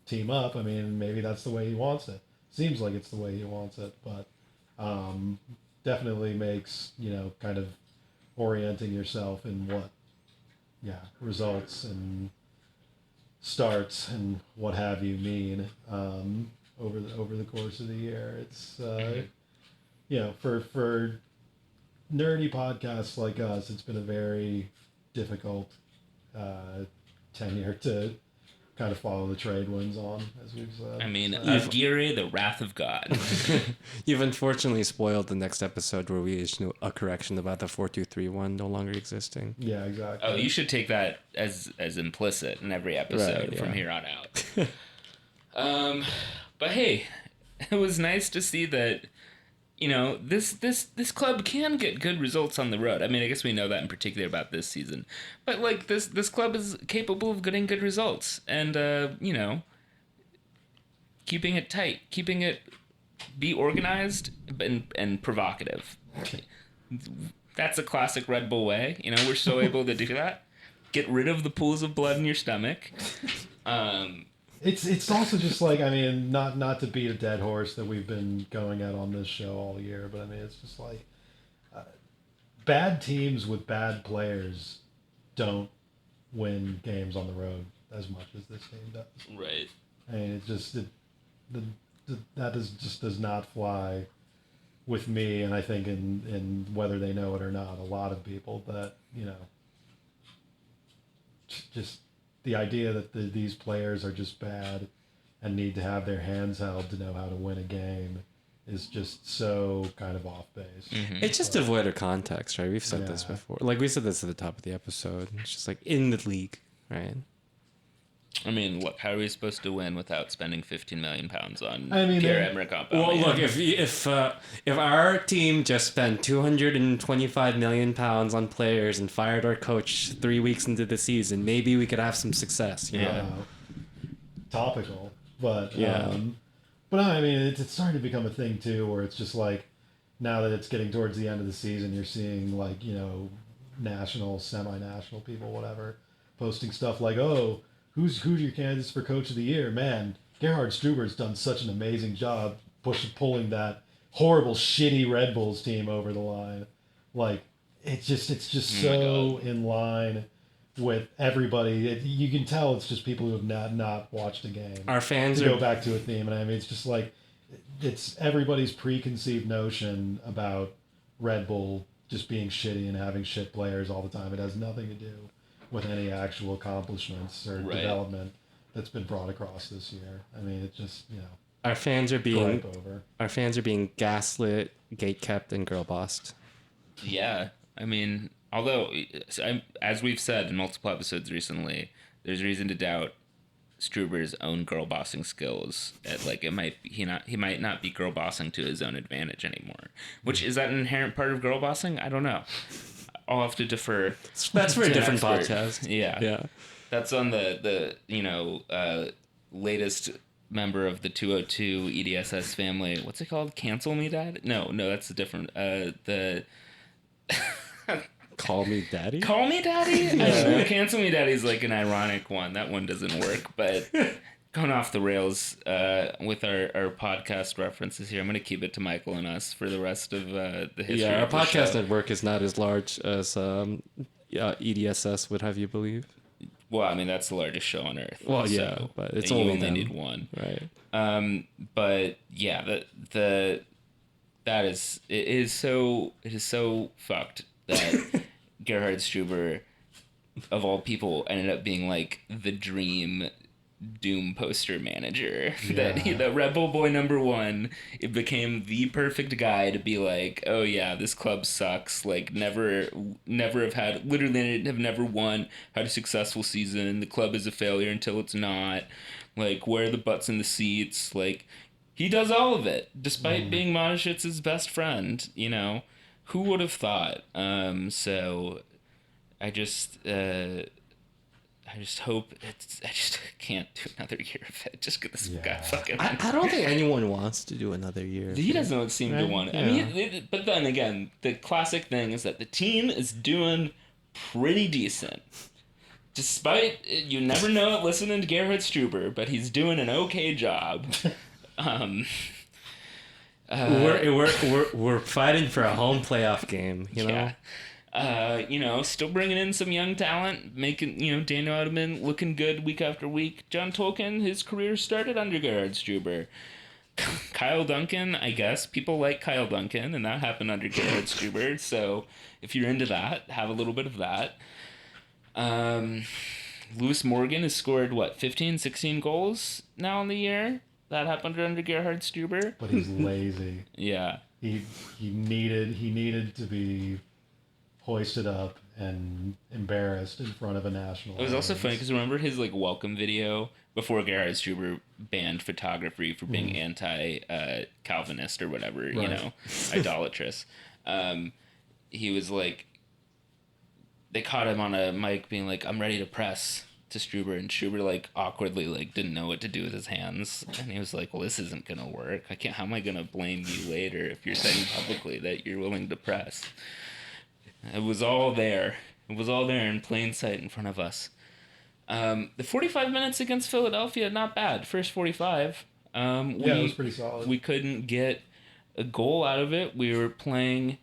team up. I mean, maybe that's the way he wants it. Seems like it's the way he wants it, but definitely makes kind of orienting yourself in what results and starts and what have you mean over the course of the year. It's for nerdy podcasts like us, it's been a very difficult tenure to kind of follow the trade winds on, as we've said. I mean, Aguirre, the wrath of God. You've unfortunately spoiled the next episode where we issue a correction about the 4-2-3-1 no longer existing. Yeah, exactly. Oh, you should take that as implicit in every episode from here on out. But hey, it was nice to see that this club can get good results on the road. I mean, I guess we know that in particular about this season. But, like, this club is capable of getting good results. And, keeping it tight. Keeping it... Be organized and provocative. That's a classic Red Bull way. We're so able to do that. Get rid of the pools of blood in your stomach. It's also just like, I mean, not to beat a dead horse that we've been going at on this show all year, but I mean, it's just like bad teams with bad players don't win games on the road as much as this team does. Right. I mean, that does not fly with me, and I think in whether they know it or not, a lot of people that just. The idea that these players are just bad and need to have their hands held to know how to win a game is just so kind of off base. Mm-hmm. It's just devoid of context, right? We've said this before. Like, we said this at the top of the episode. It's just like in the league, right? I mean, look, how are we supposed to win without spending 15 million pounds on Pierre-Emerick Aubameyang? Well, look, if our team just spent 225 million pounds on players and fired our coach 3 weeks into the season, maybe we could have some success. Topical, but but I mean, it's starting to become a thing too, where it's just like now that it's getting towards the end of the season, you're seeing like national, semi-national people, whatever, posting stuff like, oh. Who's your candidates for Coach of the Year? Man, Gerhard Struber's done such an amazing job pulling that horrible, shitty Red Bulls team over the line. Like, it's just so in line with everybody. You can tell it's just people who have not watched a game. Our fans go back to a theme, and I mean, it's just like it's everybody's preconceived notion about Red Bull just being shitty and having shit players all the time. It has nothing to do with any actual accomplishments or development that's been brought across this year. I mean, it's just our fans are being gaslit, gatekept, and girl bossed. Yeah, I mean, although, as we've said in multiple episodes recently, there's reason to doubt Struber's own girl bossing skills. He might not be girl bossing to his own advantage anymore. Which, is that an inherent part of girl bossing? I don't know. I'll have to defer. That's for a to an different expert. podcast. Yeah. Yeah. That's on the latest member of the 202 EDSS family. What's it called? Cancel Me Dad? No, that's a different. The Call Me Daddy? Call Me Daddy? I don't know. Cancel Me Daddy is like an ironic one. That one doesn't work. But going off the rails with our podcast references here, I'm going to keep it to Michael and us for the rest of the history. Yeah, our of the podcast show. network is not as large as EDSS would have you believe. Well, I mean, that's the largest show on earth. Well, so yeah, but it's you only them. need one. Right. But yeah, it is so fucked that Gerhard Struber, of all people, ended up being like the dream Doom poster manager. The Red Bull boy #1, it became the perfect guy to be like, oh yeah, this club sucks, like never have never won, had a successful season, the club is a failure until it's not, like where are the butts in the seats, like he does all of it despite being Monishitz's best friend, you know. Who would have thought? So I just hope I just can't do another year of it. Just get this guy fucking. I don't think anyone wants to do another year. He doesn't seem to want it. Yeah. I mean, but then again, the classic thing is that the team is doing pretty decent. Despite, you never know it listening to Gerhard Struber, but he's doing an okay job. We're fighting for a home playoff game, you know? Yeah. Still bringing in some young talent, making, Daniel Edelman looking good week after week. John Tolkien, his career started under Gerhard Struber. Kyle Duncan, I guess. People like Kyle Duncan, and that happened under Gerhard Struber. So if you're into that, have a little bit of that. Lewis Morgan has scored, 15, 16 goals now in the year? That happened under Gerhard Struber. But he's lazy. Yeah. He needed to be hoisted up and embarrassed in front of a national It was also audience. funny because remember his welcome video before Gerhard Struber banned photography for being anti-Calvinist or whatever, idolatrous. He was like, they caught him on a mic being like, "I'm ready to press," to Struber, and Struber awkwardly didn't know what to do with his hands, and he was like, "Well, this isn't gonna work. How am I gonna blame you later if you're saying publicly that you're willing to press?" It was all there. It was all there in plain sight in front of us. The 45 minutes against Philadelphia, not bad. First 45. It was pretty solid. We couldn't get a goal out of it. We were playing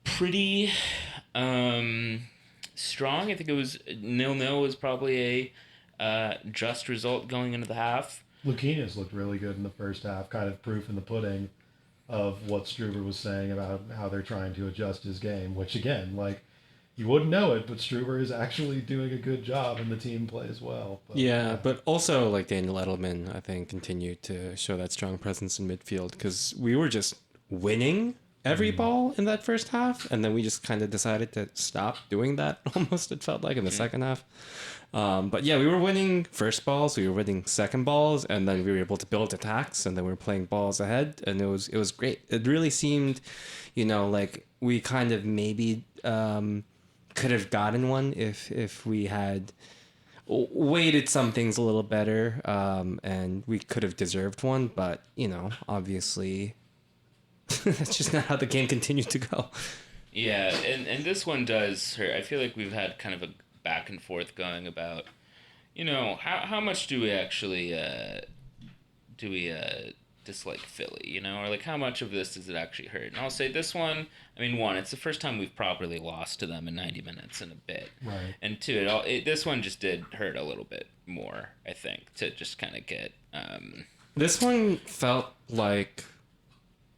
pretty strong. I think it was 0-0 was probably a just result going into the half. Luquinhas looked really good in the first half, kind of proof in the pudding of what Struber was saying about how they're trying to adjust his game, which again, you wouldn't know it, but Struber is actually doing a good job and the team plays well. But, but also Daniel Edelman, I think, continued to show that strong presence in midfield because we were just winning every ball in that first half, and then we just kind of decided to stop doing that almost, it felt like, in the second half. But yeah, we were winning first balls, we were winning second balls, and then we were able to build attacks, and then we were playing balls ahead, and it was great. It really seemed, like we kind of maybe could have gotten one if we had weighted some things a little better, and we could have deserved one, but, obviously that's just not how the game continued to go. Yeah, and this one does hurt. I feel like we've had kind of a back and forth going about, how much do we actually dislike Philly, or how much of this does it actually hurt? And I'll say this one, one, it's the first time we've properly lost to them in 90 minutes in a bit. Right. And two, this one just did hurt a little bit more, I think, to just kind of get... This one felt like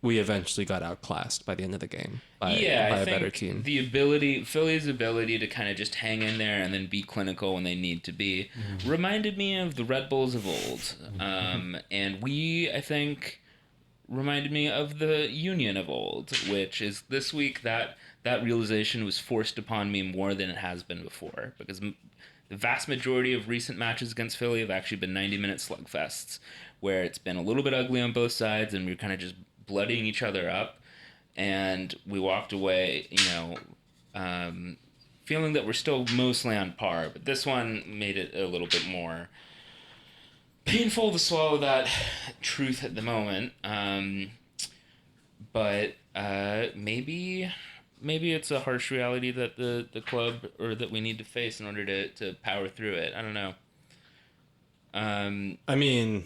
we eventually got outclassed by the end of the game by a better team. Philly's ability to kind of just hang in there and then be clinical when they need to be, reminded me of the Red Bulls of old. And we, I think, reminded me of the Union of old, which is this week that that realization was forced upon me more than it has been before, because the vast majority of recent matches against Philly have actually been 90-minute slugfests, where it's been a little bit ugly on both sides, and we're kind of just bloodying each other up. And we walked away, feeling that we're still mostly on par. But this one made it a little bit more painful to swallow that truth at the moment. But maybe it's a harsh reality that the club, or that we need to face in order to power through it. I don't know. I mean,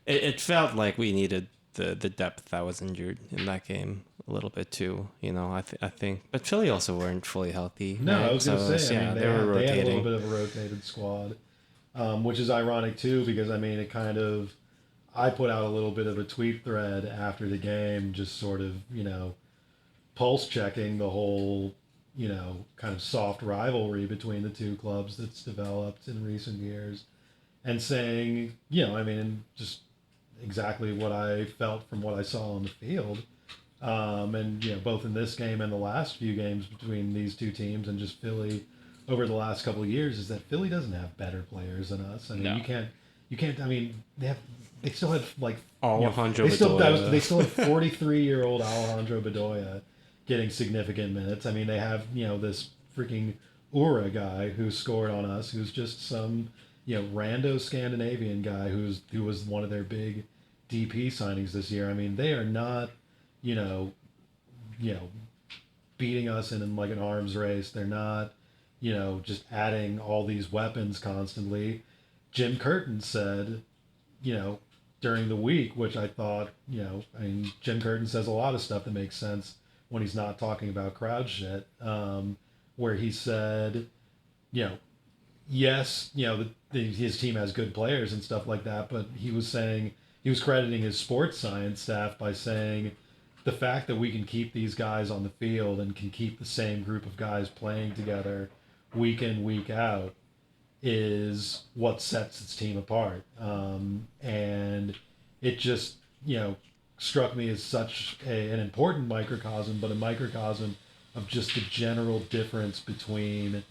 it felt like we needed the depth that was injured in that game a little bit too. I think, but Philly also weren't fully healthy. No, right? I was going to say, they were they had a little rotating. bit of a rotated squad, which is ironic too, because it kind of, I put out a little bit of a tweet thread after the game, just sort of, pulse checking the whole, kind of soft rivalry between the two clubs that's developed in recent years, and saying, just exactly what I felt from what I saw on the field. And both in this game and the last few games between these two teams, and just Philly over the last couple of years, is that Philly doesn't have better players than us. No. You can't. They still had like Alejandro Bedoya. They Bedoya. still have 43-year-old Alejandro Bedoya getting significant minutes. They have this freaking Ura guy who scored on us, who's just some rando Scandinavian guy who was one of their big DP signings this year. They are not you know, beating us in like an arms race. They're not, just adding all these weapons constantly. Jim Curtin said, you know, during the week, which I thought, Jim Curtin says a lot of stuff that makes sense when he's not talking about crowd shit, where he said, you know, yes, his team has good players and stuff like that, but he was crediting his sports science staff by saying the fact that we can keep these guys on the field and can keep the same group of guys playing together week in, week out is what sets its team apart. And it just, struck me as such an important microcosm, but a microcosm of just the general difference between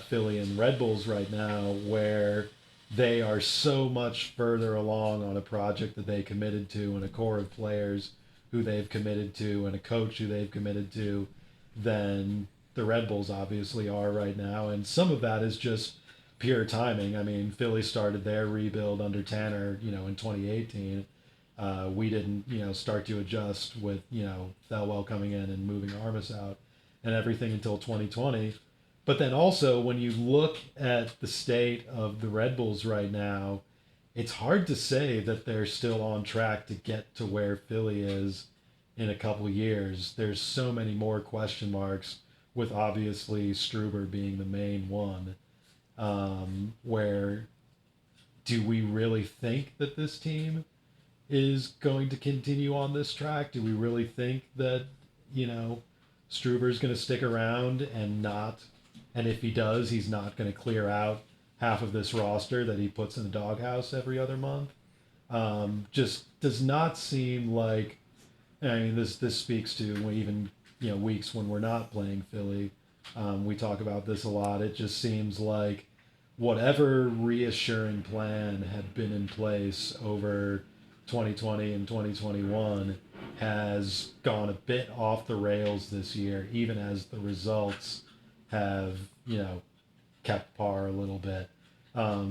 Philly and Red Bulls right now, where they are so much further along on a project that they committed to, and a core of players who they've committed to, and a coach who they've committed to, than the Red Bulls obviously are right now. And some of that is just pure timing. Philly started their rebuild under Tanner, in 2018. We didn't, start to adjust with, Thelwell coming in and moving Armas out and everything until 2020. But then also, when you look at the state of the Red Bulls right now, it's hard to say that they're still on track to get to where Philly is in a couple years. There's so many more question marks, with obviously Struber being the main one. Where do we really think that this team is going to continue on this track? Do we really think that, Struber's going to stick around and if he does, he's not going to clear out half of this roster that he puts in the doghouse every other month? Just does not seem like. This speaks to even weeks when we're not playing Philly. We talk about this a lot. It just seems like whatever reassuring plan had been in place over 2020 and 2021 has gone a bit off the rails this year, even as the results have, kept par a little bit.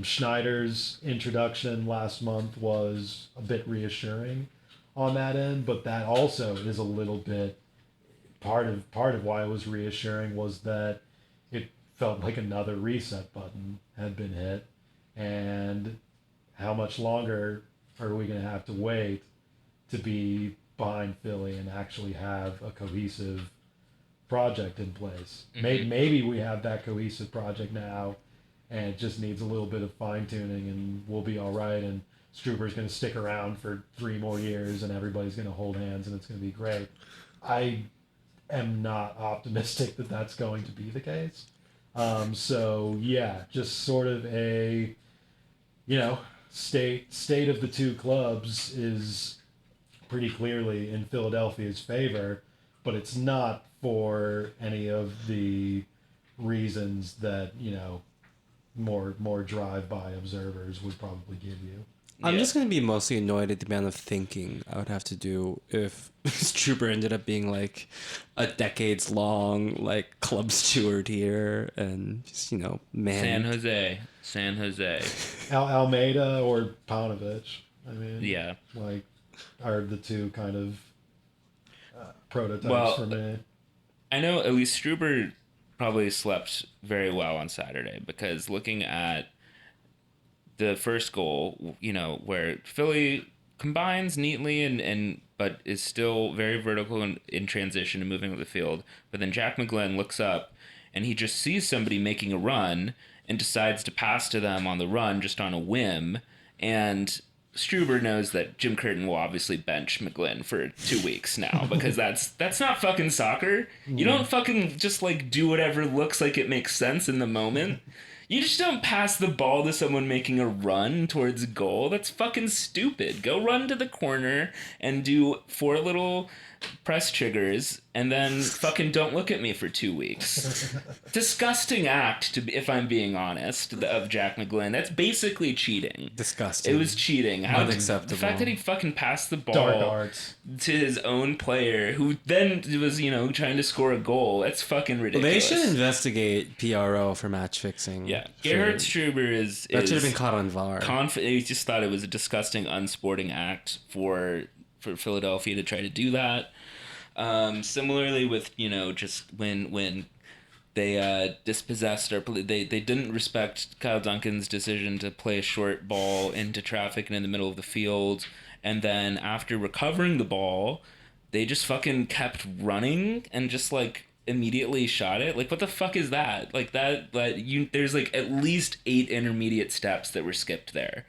Schneider's introduction last month was a bit reassuring on that end, but that also is a little bit part of why it was reassuring was that it felt like another reset button had been hit, and how much longer are we going to have to wait to be behind Philly and actually have a cohesive project in place? Mm-hmm. Maybe we have that cohesive project now, and it just needs a little bit of fine tuning, and we'll be all right. And Struber's going to stick around for 3 more years, and everybody's going to hold hands, and it's going to be great. I am not optimistic that that's going to be the case. So yeah, just sort of a, state of the two clubs is pretty clearly in Philadelphia's favor. but it's not for any of the reasons that, more drive-by observers would probably give you. I'm just going to be mostly annoyed at the amount of thinking I would have to do if Struber ended up being like a decades-long like club steward here and just, man. San Jose. Almeida or Paunovic, I mean, Yeah. like, are the two kind of prototypes Well, for me. I know at least Struber probably slept very well on Saturday, because looking at the first goal, where Philly combines neatly and but is still very vertical in transition and moving up the field. But then Jack McGlynn looks up and he just sees somebody making a run and decides to pass to them on the run just on a whim. And Struber knows that Jim Curtin will obviously bench McGlynn for 2 weeks now, because that's not fucking soccer. You don't fucking just like do whatever looks like it makes sense in the moment. You just don't pass the ball to someone making a run towards goal. That's fucking stupid. Go run to the corner and do 4 little press triggers, and then fucking don't look at me for 2 weeks. Disgusting act, if I'm being honest, of Jack McGlynn. That's basically cheating. Disgusting. It was cheating. Unacceptable. The fact that he fucking passed the ball Dark arts. to his own player, who then was, trying to score a goal. That's fucking ridiculous. They should investigate PRO for match fixing. Yeah. Gerhard Struber is... That should have been caught on VAR. He just thought it was a disgusting, unsporting act for Philadelphia to try to do that. Similarly with, just when they dispossessed or they didn't respect Kyle Duncan's decision to play a short ball into traffic and in the middle of the field, and then after recovering the ball, they just fucking kept running and just like immediately shot it. Like, what the fuck is that? Like there's like at least 8 intermediate steps that were skipped there.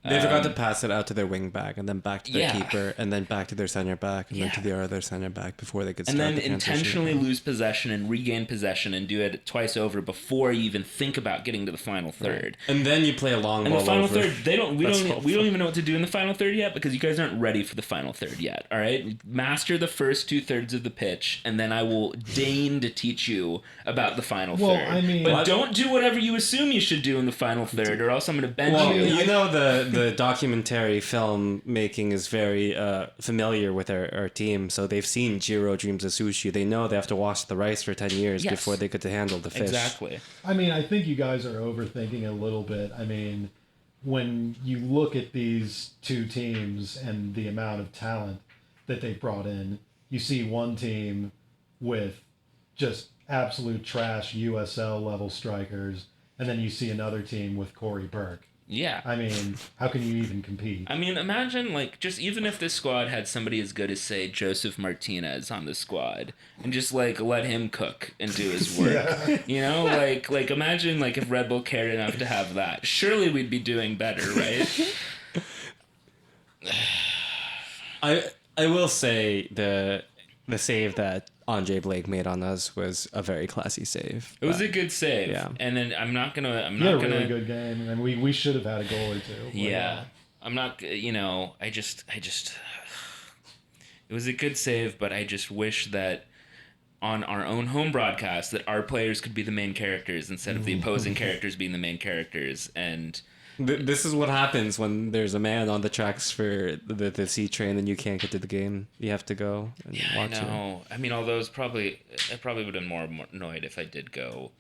They forgot to pass it out to their wing back, and then back to their Yeah. keeper, and then back to their center back, and then to the other center back before they could start. And then the transition. intentionally lose possession and regain possession and do it twice over before you even think about getting to the final third. And then you play a long And ball the final over. third, we That's don't awful. even know what to do in the final third yet, because you guys aren't ready for the final third yet. All right, master the first 2/3 of the pitch, and then I will deign to teach you about the final third. I mean, but don't do whatever you assume you should do in the final third, or else I'm going to bench Well, you. the documentary film making is very familiar with our team, so they've seen Jiro Dreams of Sushi. They know they have to wash the rice for 10 years Yes. before they get to handle the fish. Exactly. I mean, I think you guys are overthinking it a little bit. I mean, when you look at these two teams and the amount of talent that they brought in, you see one team with just absolute trash USL level strikers, and then you see another team with Corey Burke. Yeah. I mean, how can you even compete? I mean, imagine, like, just even if this squad had somebody as good as, say, Joseph Martinez on the squad, and just, like, let him cook and do his work. Yeah. You know? Like, imagine, like, if Red Bull cared enough to have that. Surely we'd be doing better, right? I will say the save that Andre Blake made on us was a very classy save. It was a good save. Yeah. And then I'm not You had gonna... a really good game, and we should have had a goal or two. Yeah. I'm not, I just... It was a good save, but I just wish that on our own home broadcast that our players could be the main characters instead of the opposing characters being the main characters. And This is what happens when there's a man on the tracks for the C train and you can't get to the game. You have to go and watch I know. I mean, although I probably would have been more annoyed if I did go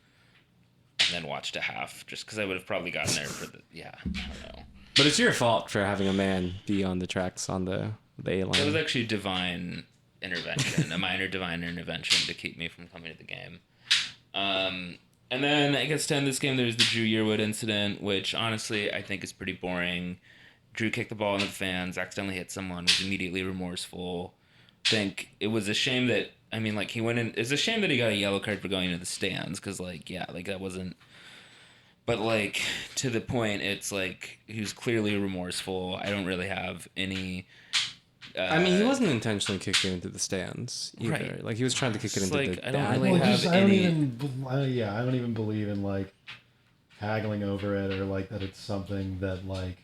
and then watched a half, just because I would have probably gotten there for the... Yeah, I don't know. But it's your fault for having a man be on the tracks on the A line. It was actually divine intervention, a minor divine intervention to keep me from coming to the game. And then, I guess to end this game, there's the Drew Yearwood incident, which honestly I think is pretty boring. Drew kicked the ball into the fans, accidentally hit someone, was immediately remorseful. Think it was a shame that, I mean, like, he went in... It's a shame that he got a yellow card for going into the stands, because, like, yeah, like, that wasn't... But, like, to the point, it's, like, he was clearly remorseful. I don't really have any... I mean, he wasn't intentionally kicking it into the stands either. Right. Like, he was trying to kick it into Like, the... I don't bad really line. have I don't any- I don't even believe in like haggling over it, or like that it's something that like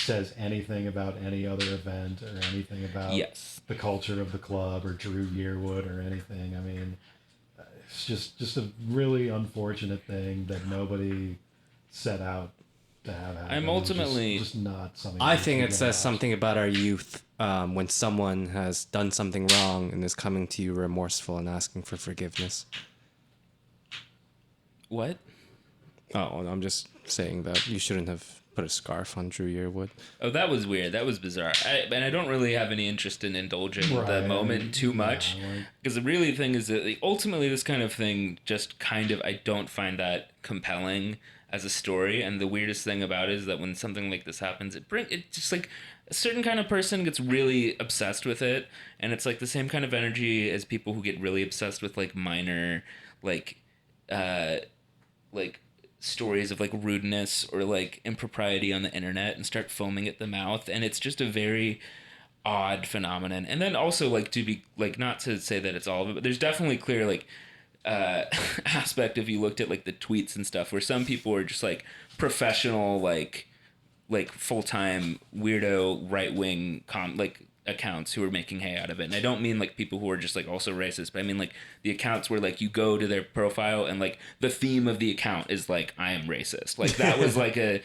says anything about any other event or anything about Yes. the culture of the club or Drew Yearwood or anything. I mean, it's just a really unfortunate thing that nobody set out to have happen. I'm ultimately- just not something. I that think you it can says watch. something about our youth when someone has done something wrong and is coming to you remorseful and asking for forgiveness. What? Oh, I'm just saying that you shouldn't have put a scarf on Drew Yearwood. Oh, that was weird. That was bizarre. And I don't really have any interest in indulging the Right. moment too much. Yeah, like- Because the really thing is that ultimately this kind of thing just kind of, I don't find that compelling as a story. And the weirdest thing about it is that when something like this happens, it just like a certain kind of person gets really obsessed with it. And it's like the same kind of energy as people who get really obsessed with like minor, like stories of like rudeness or like impropriety on the internet and start foaming at the mouth, and it's just a very odd phenomenon. And then also like to be like, not to say that it's all of it, but there's definitely clear like aspect if you looked at like the tweets and stuff where some people are just like professional like full-time weirdo right-wing like accounts who are making hay out of it. And I don't mean like people who are just like also racist, but I mean like the accounts where like you go to their profile and like the theme of the account is like I am racist. Like that was like a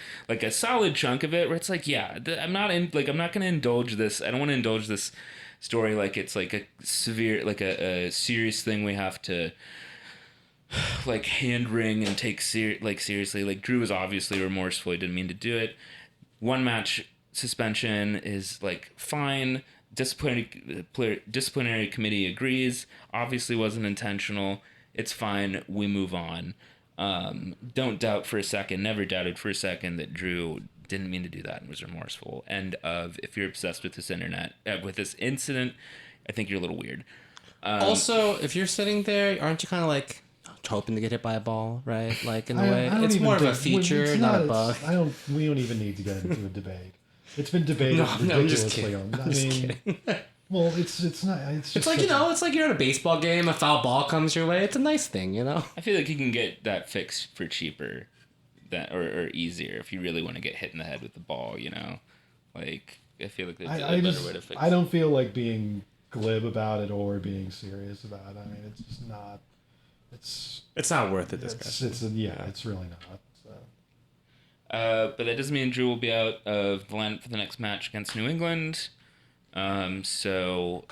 solid chunk of it where it's like, yeah, I'm not going to indulge this. I don't want to indulge this story like it's like a severe like a serious thing we have to like hand wring and take seriously. Like Drew was obviously remorseful. He didn't mean to do it. 1 match suspension is like fine. Disciplinary committee agrees. Obviously wasn't intentional. It's fine. We move on. Don't doubt for a second, never doubted for a second that Drew didn't mean to do that and was remorseful. And if you're obsessed with this with this incident, I think you're a little weird. Also, if you're sitting there, aren't you kind of like hoping to get hit by a ball, right? Like in a way, I don't it's even more of a think- feature, it's not a bug. We don't even need to get into a debate. It's been debated No, I'm just ridiculously. kidding. I mean, well, it's not. It's just It's like, such a- it's like you're at a baseball game, a foul ball comes your way. It's a nice thing, you know? I feel like you can get that fixed for cheaper or easier if you really want to get hit in the head with the ball, you know? Like, I feel like there's a better way to fix I don't feel like being glib about it or being serious about it. I mean, it's just not. It's not worth the discussion. It's really not. So. But that doesn't mean Drew will be out of the lineup for the next match against New England. So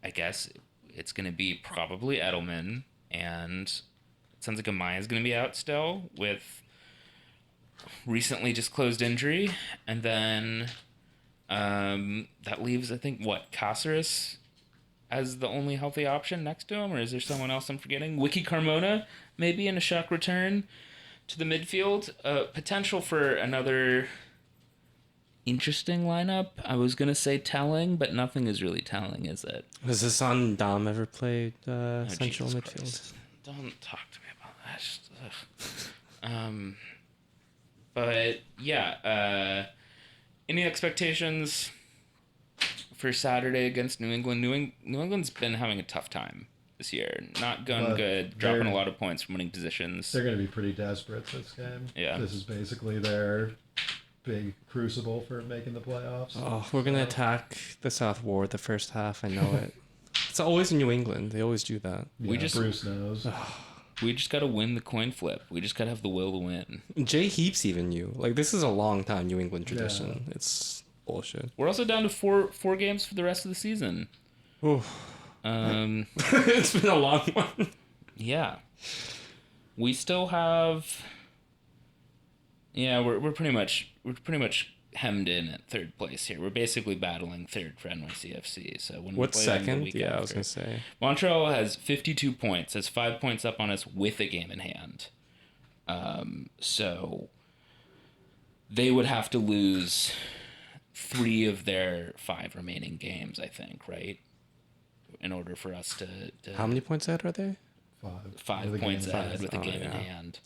I guess it's going to be probably Edelman, and it sounds like Amaya is going to be out still with recently just closed injury. And then that leaves, I think, Caceres as the only healthy option next to him, or is there someone else I'm forgetting? Wiki Carmona, maybe in a shock return to the midfield. Potential for another interesting lineup. I was going to say telling, but nothing is really telling, is it? Has Hassan Dam ever played central Jesus midfield? Christ. Don't talk to me about that. But yeah, any expectations for Saturday against New England? New England's been having a tough time this year. Not going But good. Dropping a lot of points from winning positions. They're going to be pretty desperate this game. Yeah. This is basically their big crucible for making the playoffs. Oh, we're going to attack the South Ward the first half. I know it. It's always in New England. They always do that. Yeah, just- Bruce knows. We just got to win the coin flip. We just got to have the will to win. Jay Heaps even knew. Like, this is a long time New England tradition. It's bullshit. We're also down to four games for the rest of the season. Oof. It's been a long one. Yeah. We still have. Yeah, we're pretty much hemmed in at third place here. We're basically battling third for NYCFC. So when What's we play them the second? week Yeah, I was after- going to say. Montreal has 52 points, has 5 points up on us with a game in hand. So they would have to lose 3 of their 5 remaining games, I think, right? In order for us to How many points ahead are they? 5 With a points game in ahead hand. with a game in yeah. hand.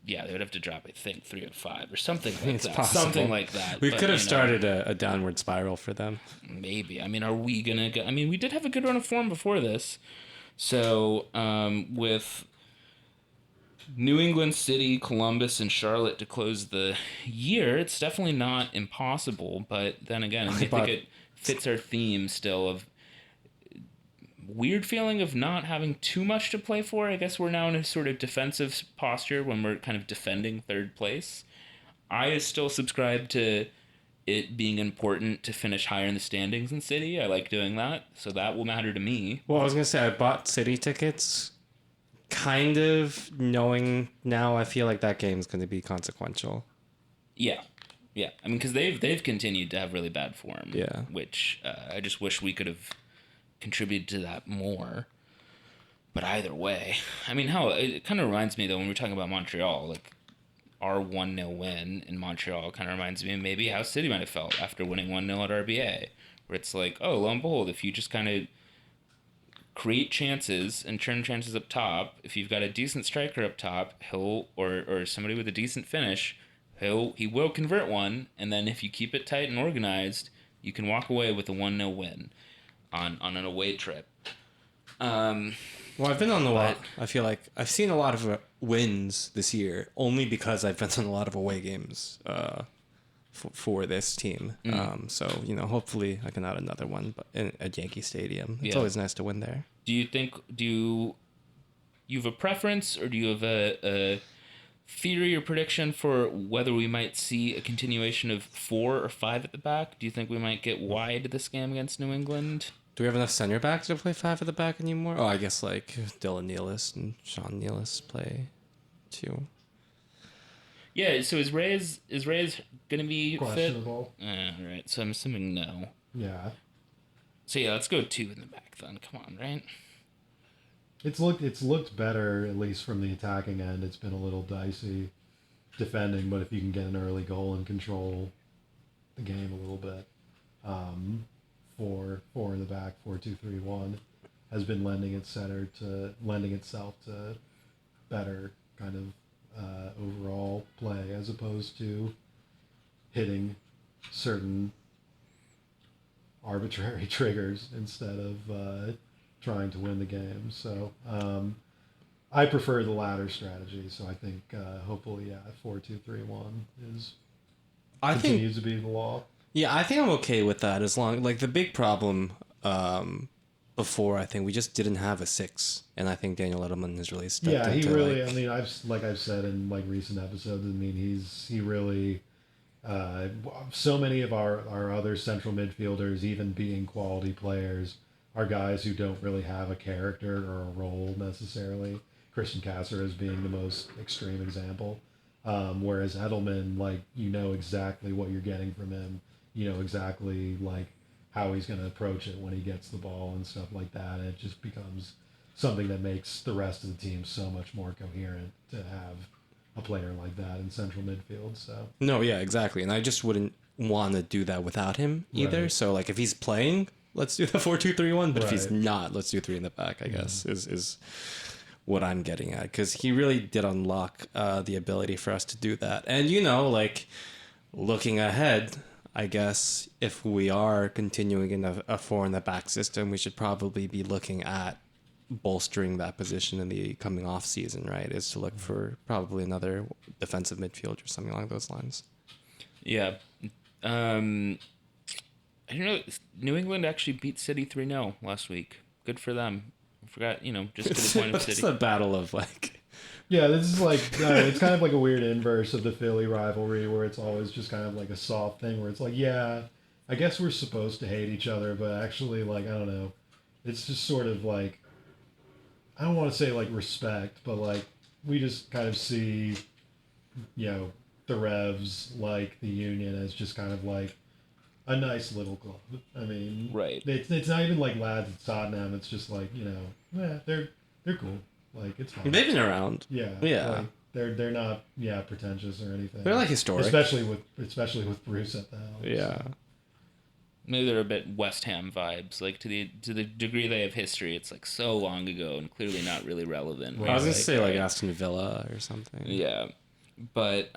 Yeah, they would have to drop, I think, 3 of 5 or something like It's that. possible. Something like that. We But, could have you know, started a downward spiral for them. Maybe. I mean, are we gonna go? I mean, we did have a good run of form before this, so with New England City, Columbus, and Charlotte to close the year. It's definitely not impossible, but then again, I think it fits our theme still of weird feeling of not having too much to play for. I guess we're now in a sort of defensive posture when we're kind of defending third place. I still subscribe to it being important to finish higher in the standings in City. I like doing that, so that will matter to me. Well, I was gonna say I bought City tickets, kind of knowing now. I feel like that game's gonna be consequential. Yeah. I mean, because they've continued to have really bad form. Yeah. Which I just wish we could have contributed to that more. But either way, I mean, it kind of reminds me though when we're talking about Montreal, like our 1-0 win in Montreal kind of reminds me of maybe how City might have felt after winning 1-0 at RBA, where it's like, oh, lo and behold, if you just kind of create chances and turn chances up top, if you've got a decent striker up top, or somebody with a decent finish, he will convert one, and then if you keep it tight and organized, you can walk away with a 1-0 win on an away trip. Well, I've been on a lot. I feel like I've seen a lot of wins this year only because I've been on a lot of away games for this team. So, hopefully I can add another one at Yankee Stadium. It's always nice to win there. Do you have a preference, or do you have a theory or prediction for whether we might see a continuation of 4 or 5 at the back? Do you think we might get wide this game against New England? Do we have enough center backs to play 5 at the back anymore? Oh, I guess like Dylan Nealis and Sean Nealis play 2. Yeah, so is Reyes gonna be Questionable. fit? Right. So I'm assuming no. Yeah. So yeah, let's go 2 in the back then. Come on, right? It's looked better, at least from the attacking end. It's been a little dicey defending, but if you can get an early goal and control the game a little bit, 4 in the back, 4-2-3-1 has been lending itself to better kind of overall play as opposed to hitting certain arbitrary triggers instead of trying to win the game. So I prefer the latter strategy. So I think hopefully 4-2-3-1 continues to be the law. Yeah, I think I'm okay with that as long like the big problem before I think we just didn't have a 6, and I think Daniel Edelman has really stepped into he really. like, I mean, I've said in like recent episodes. I mean, he really. So many of our other central midfielders, even being quality players, are guys who don't really have a character or a role necessarily. Christian Cáceres being the most extreme example. Whereas Edelman, like, exactly what you're getting from him. You know exactly like how he's going to approach it when he gets the ball and stuff like that. And it just becomes something that makes the rest of the team so much more coherent to have a player like that in central midfield. So no, yeah, exactly. And I just wouldn't want to do that without him either. Right. So like if he's playing, let's do the 4-2-3-1. But if he's Right. not, let's do 3 in the back. I guess is what I'm getting at, because he really did unlock the ability for us to do that. And like looking ahead, I guess if we are continuing in a 4 in the back system, we should probably be looking at bolstering that position in the coming off season, right? Is to look for probably another defensive midfielder or something along those lines. Yeah. I don't know. New England actually beat City 3-0 last week. Good for them. I forgot, just to the point of City. It's a battle of like. yeah, this is like it's kind of like a weird inverse of the Philly rivalry, where it's always just kind of like a soft thing, where it's like, yeah, I guess we're supposed to hate each other, but actually, like, I don't know, it's just sort of like, I don't want to say like respect, but like we just kind of see, the Revs, like the Union, as just kind of like a nice little club. I mean, Right. It's not even like lads at Tottenham. It's just like they're cool. Like it's fine. They've been around. Yeah. Yeah. Like, they're not pretentious or anything. They're like historic. Especially with Bruce at the helm. Yeah. Maybe they're a bit West Ham vibes, like to the degree they have history. It's like so long ago and clearly not really relevant. I was gonna say like right? Aston Villa or something. Yeah, but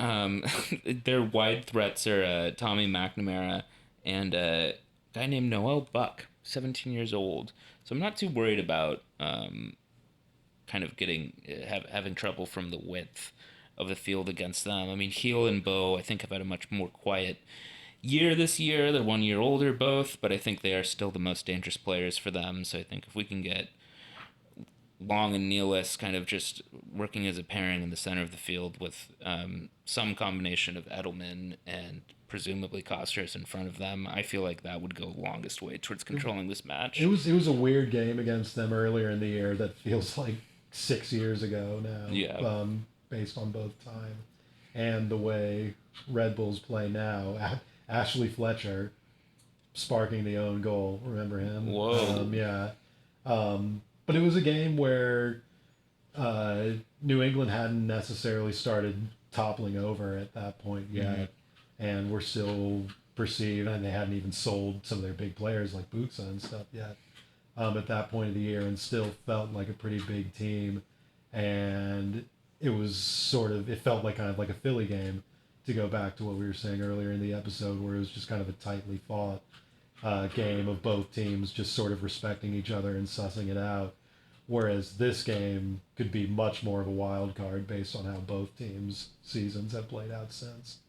their wide threats are Tommy McNamara and a guy named Noel Buck, 17 years old. So I'm not too worried about kind of getting having trouble from the width of the field against them. I mean, Heel and Bo, I think, have had a much more quiet year this year. They're 1 year older both, but I think they are still the most dangerous players for them. So I think if we can get Long and Nealis kind of just working as a pairing in the center of the field with some combination of Edelman and presumably Costers in front of them, I feel like that would go the longest way towards controlling this match. It was a weird game against them earlier in the year that feels like 6 years ago now. Yeah. Based on both time and the way Red Bulls play now. Ashley Fletcher sparking the own goal. Remember him? Whoa. Yeah. But it was a game where New England hadn't necessarily started toppling over at that point yet, and were still perceived, and they hadn't even sold some of their big players like Buxa and stuff yet at that point of the year, and still felt like a pretty big team. And it felt like kind of like a Philly game, to go back to what we were saying earlier in the episode, where it was just kind of a tightly fought game of both teams just sort of respecting each other and sussing it out. Whereas this game could be much more of a wild card based on how both teams' seasons have played out since.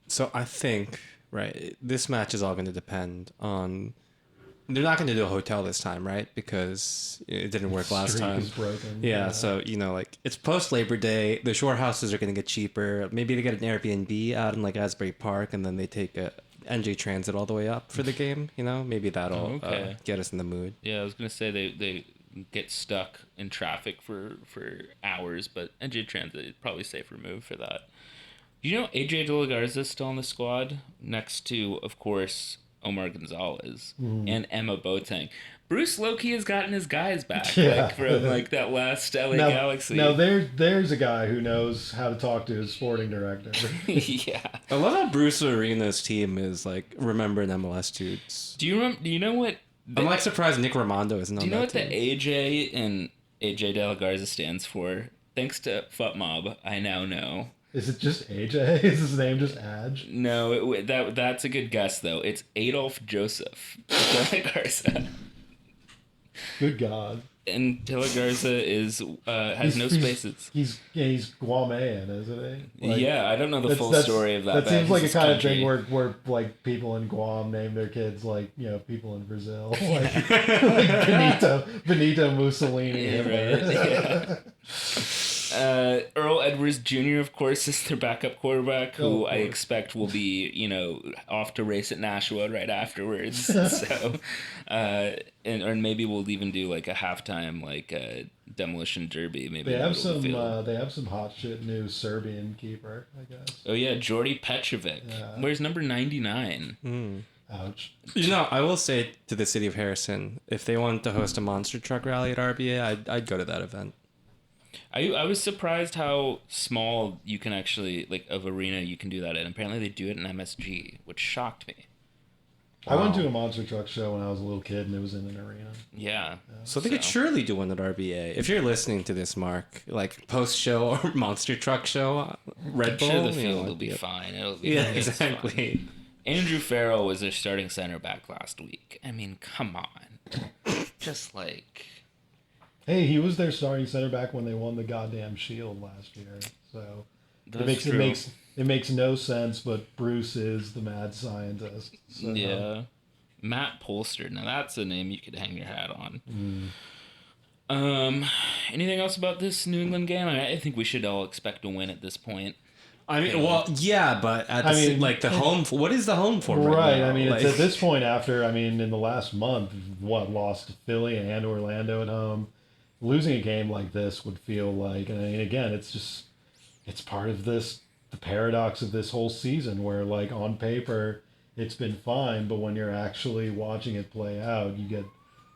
So I think, right, this match is all going to depend on... They're not going to do a hotel this time, right? Because it didn't work last time. Is broken. Yeah, so, like, it's post-Labor Day. The shore houses are going to get cheaper. Maybe they get an Airbnb out in, like, Asbury Park, and then they take a NJ Transit all the way up for the game, Maybe that'll get us in the mood. Yeah, I was going to say they get stuck in traffic for hours, but NJ Transit is probably a safer move for that. Do you know AJ De La Garza is still on the squad? Next to, of course, Omar Gonzalez and Emma Boateng. Bruce Loki has gotten his guys back from that last LA Galaxy. Now there's a guy who knows how to talk to his sporting director. Yeah. I love how Bruce Arena's team is like remembering MLS dudes. Do you know what? I'm like surprised Nick Raimondo isn't on that team. Do you know what the AJ and AJ De La Garza stands for? Thanks to FUTMob, I now know. Is it just AJ? Is his name just Adj? No, that's a good guess though. It's Adolf Joseph De La Garza. Good God. And De La Garza has no spaces. He's Guamean, isn't he? Yeah, I don't know the full story of that. That seems like a kind of thing where like people in Guam name their kids like people in Brazil, like Benito Mussolini. Yeah, right. Earl Edwards Jr., of course, is their backup quarterback, who I expect will be, off to race at Nashua right afterwards. So, or maybe we'll even do like a halftime demolition derby. Maybe they have some hot shit new Serbian keeper, I guess. Oh yeah, Jordi Petrovic. Yeah. Where's number 99? Ouch. I will say to the city of Harrison, if they wanted to host a monster truck rally at RBA, I'd go to that event. I was surprised how small you can actually, of arena you can do that in. Apparently they do it in MSG, which shocked me. Wow. I went to a monster truck show when I was a little kid, and it was in an arena. Yeah. So they could surely do one at RBA. If you're listening to this, Mark, post-show or monster truck show, Red Bull, I'm sure the field will be fine. It'll be exactly. Fine. Andrew Farrell was their starting center back last week. I mean, come on. Just like... Hey, he was their starting center back when they won the goddamn Shield last year. So it makes no sense, but Bruce is the mad scientist. So. Yeah. Matt Polster. Now that's a name you could hang your hat on. Anything else about this New England game? I think we should all expect a win at this point. I mean, but the home. What is the home form right now? I mean, it's at this point after. I mean, in the last month, lost to Philly and Orlando at home. Losing a game like this would feel like, and I mean, again, it's part of the paradox of this whole season where, on paper, it's been fine, but when you're actually watching it play out, you get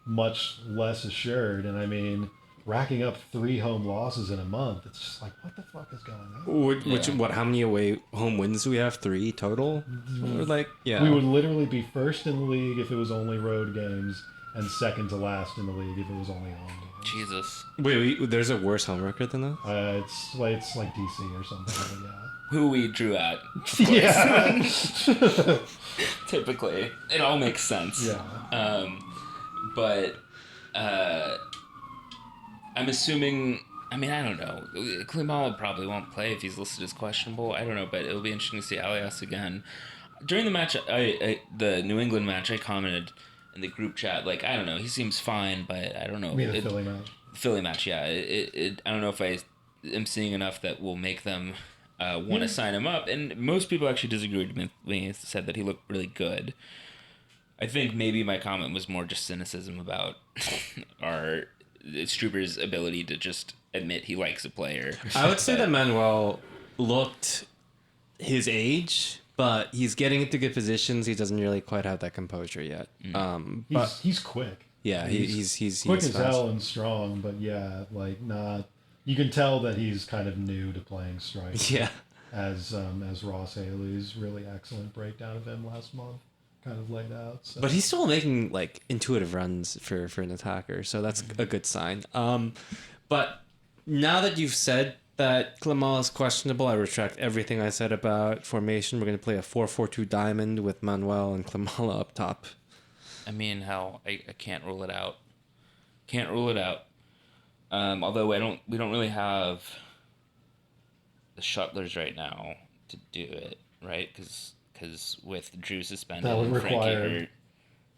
much less assured. And I mean, racking up 3 home losses in a month, it's just like, what the fuck is going on? How many away home wins do we have? 3 total? We would literally be first in the league if it was only road games, and second to last in the league if it was only home games. Jesus. Wait, there's a worse home record than that? It's like DC or something. Yeah. Who we drew at. Yeah. Typically, it all makes sense. Yeah. But I I'm assuming. I mean, I don't know. Klimala probably won't play if he's listed as questionable. I don't know, but it'll be interesting to see Alias again. During the match, the New England match, I commented in the group chat, like, I don't know, he seems fine, but I don't know. I mean, the Philly match. Philly match, yeah. I don't know if I am seeing enough that will make them want to sign him up. And most people actually disagreed with me, said that he looked really good. I think maybe my comment was more just cynicism about our Struber's ability to just admit he likes a player. I would say that Manuel looked his age, but he's getting into good positions. He doesn't really quite have that composure yet. But He's quick. yeah, he's quick as fast. hell and strong, but yeah, like not. You can tell that he's kind of new to playing strike. Yeah. As Ross Haley's really excellent breakdown of him last month kind of laid out. So. But he's still making like intuitive runs for an attacker, so that's a good sign. But now that you've said that Klimala is questionable, I retract everything I said about formation. We're going to play a 4-4-2 diamond with Manuel and Klimala up top. I mean, hell, I can't rule it out. Can't rule it out. Although we don't really have the shuttlers right now to do it, right? Because with Drew suspended, That would and Frankie require- hurt.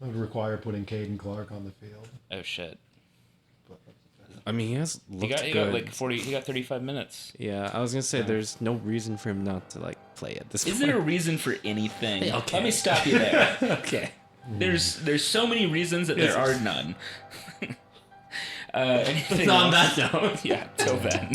That would require putting Caden Clark on the field. Oh shit! I mean, he has looked He good. got like 40. He got 35 minutes. Yeah, I was gonna say there's no reason for him not to like play at this Is point. there a reason for anything? Hey, okay. Let me stop you there. Okay. There's so many reasons that there are none. Anything On else? that note. Yeah. Till then.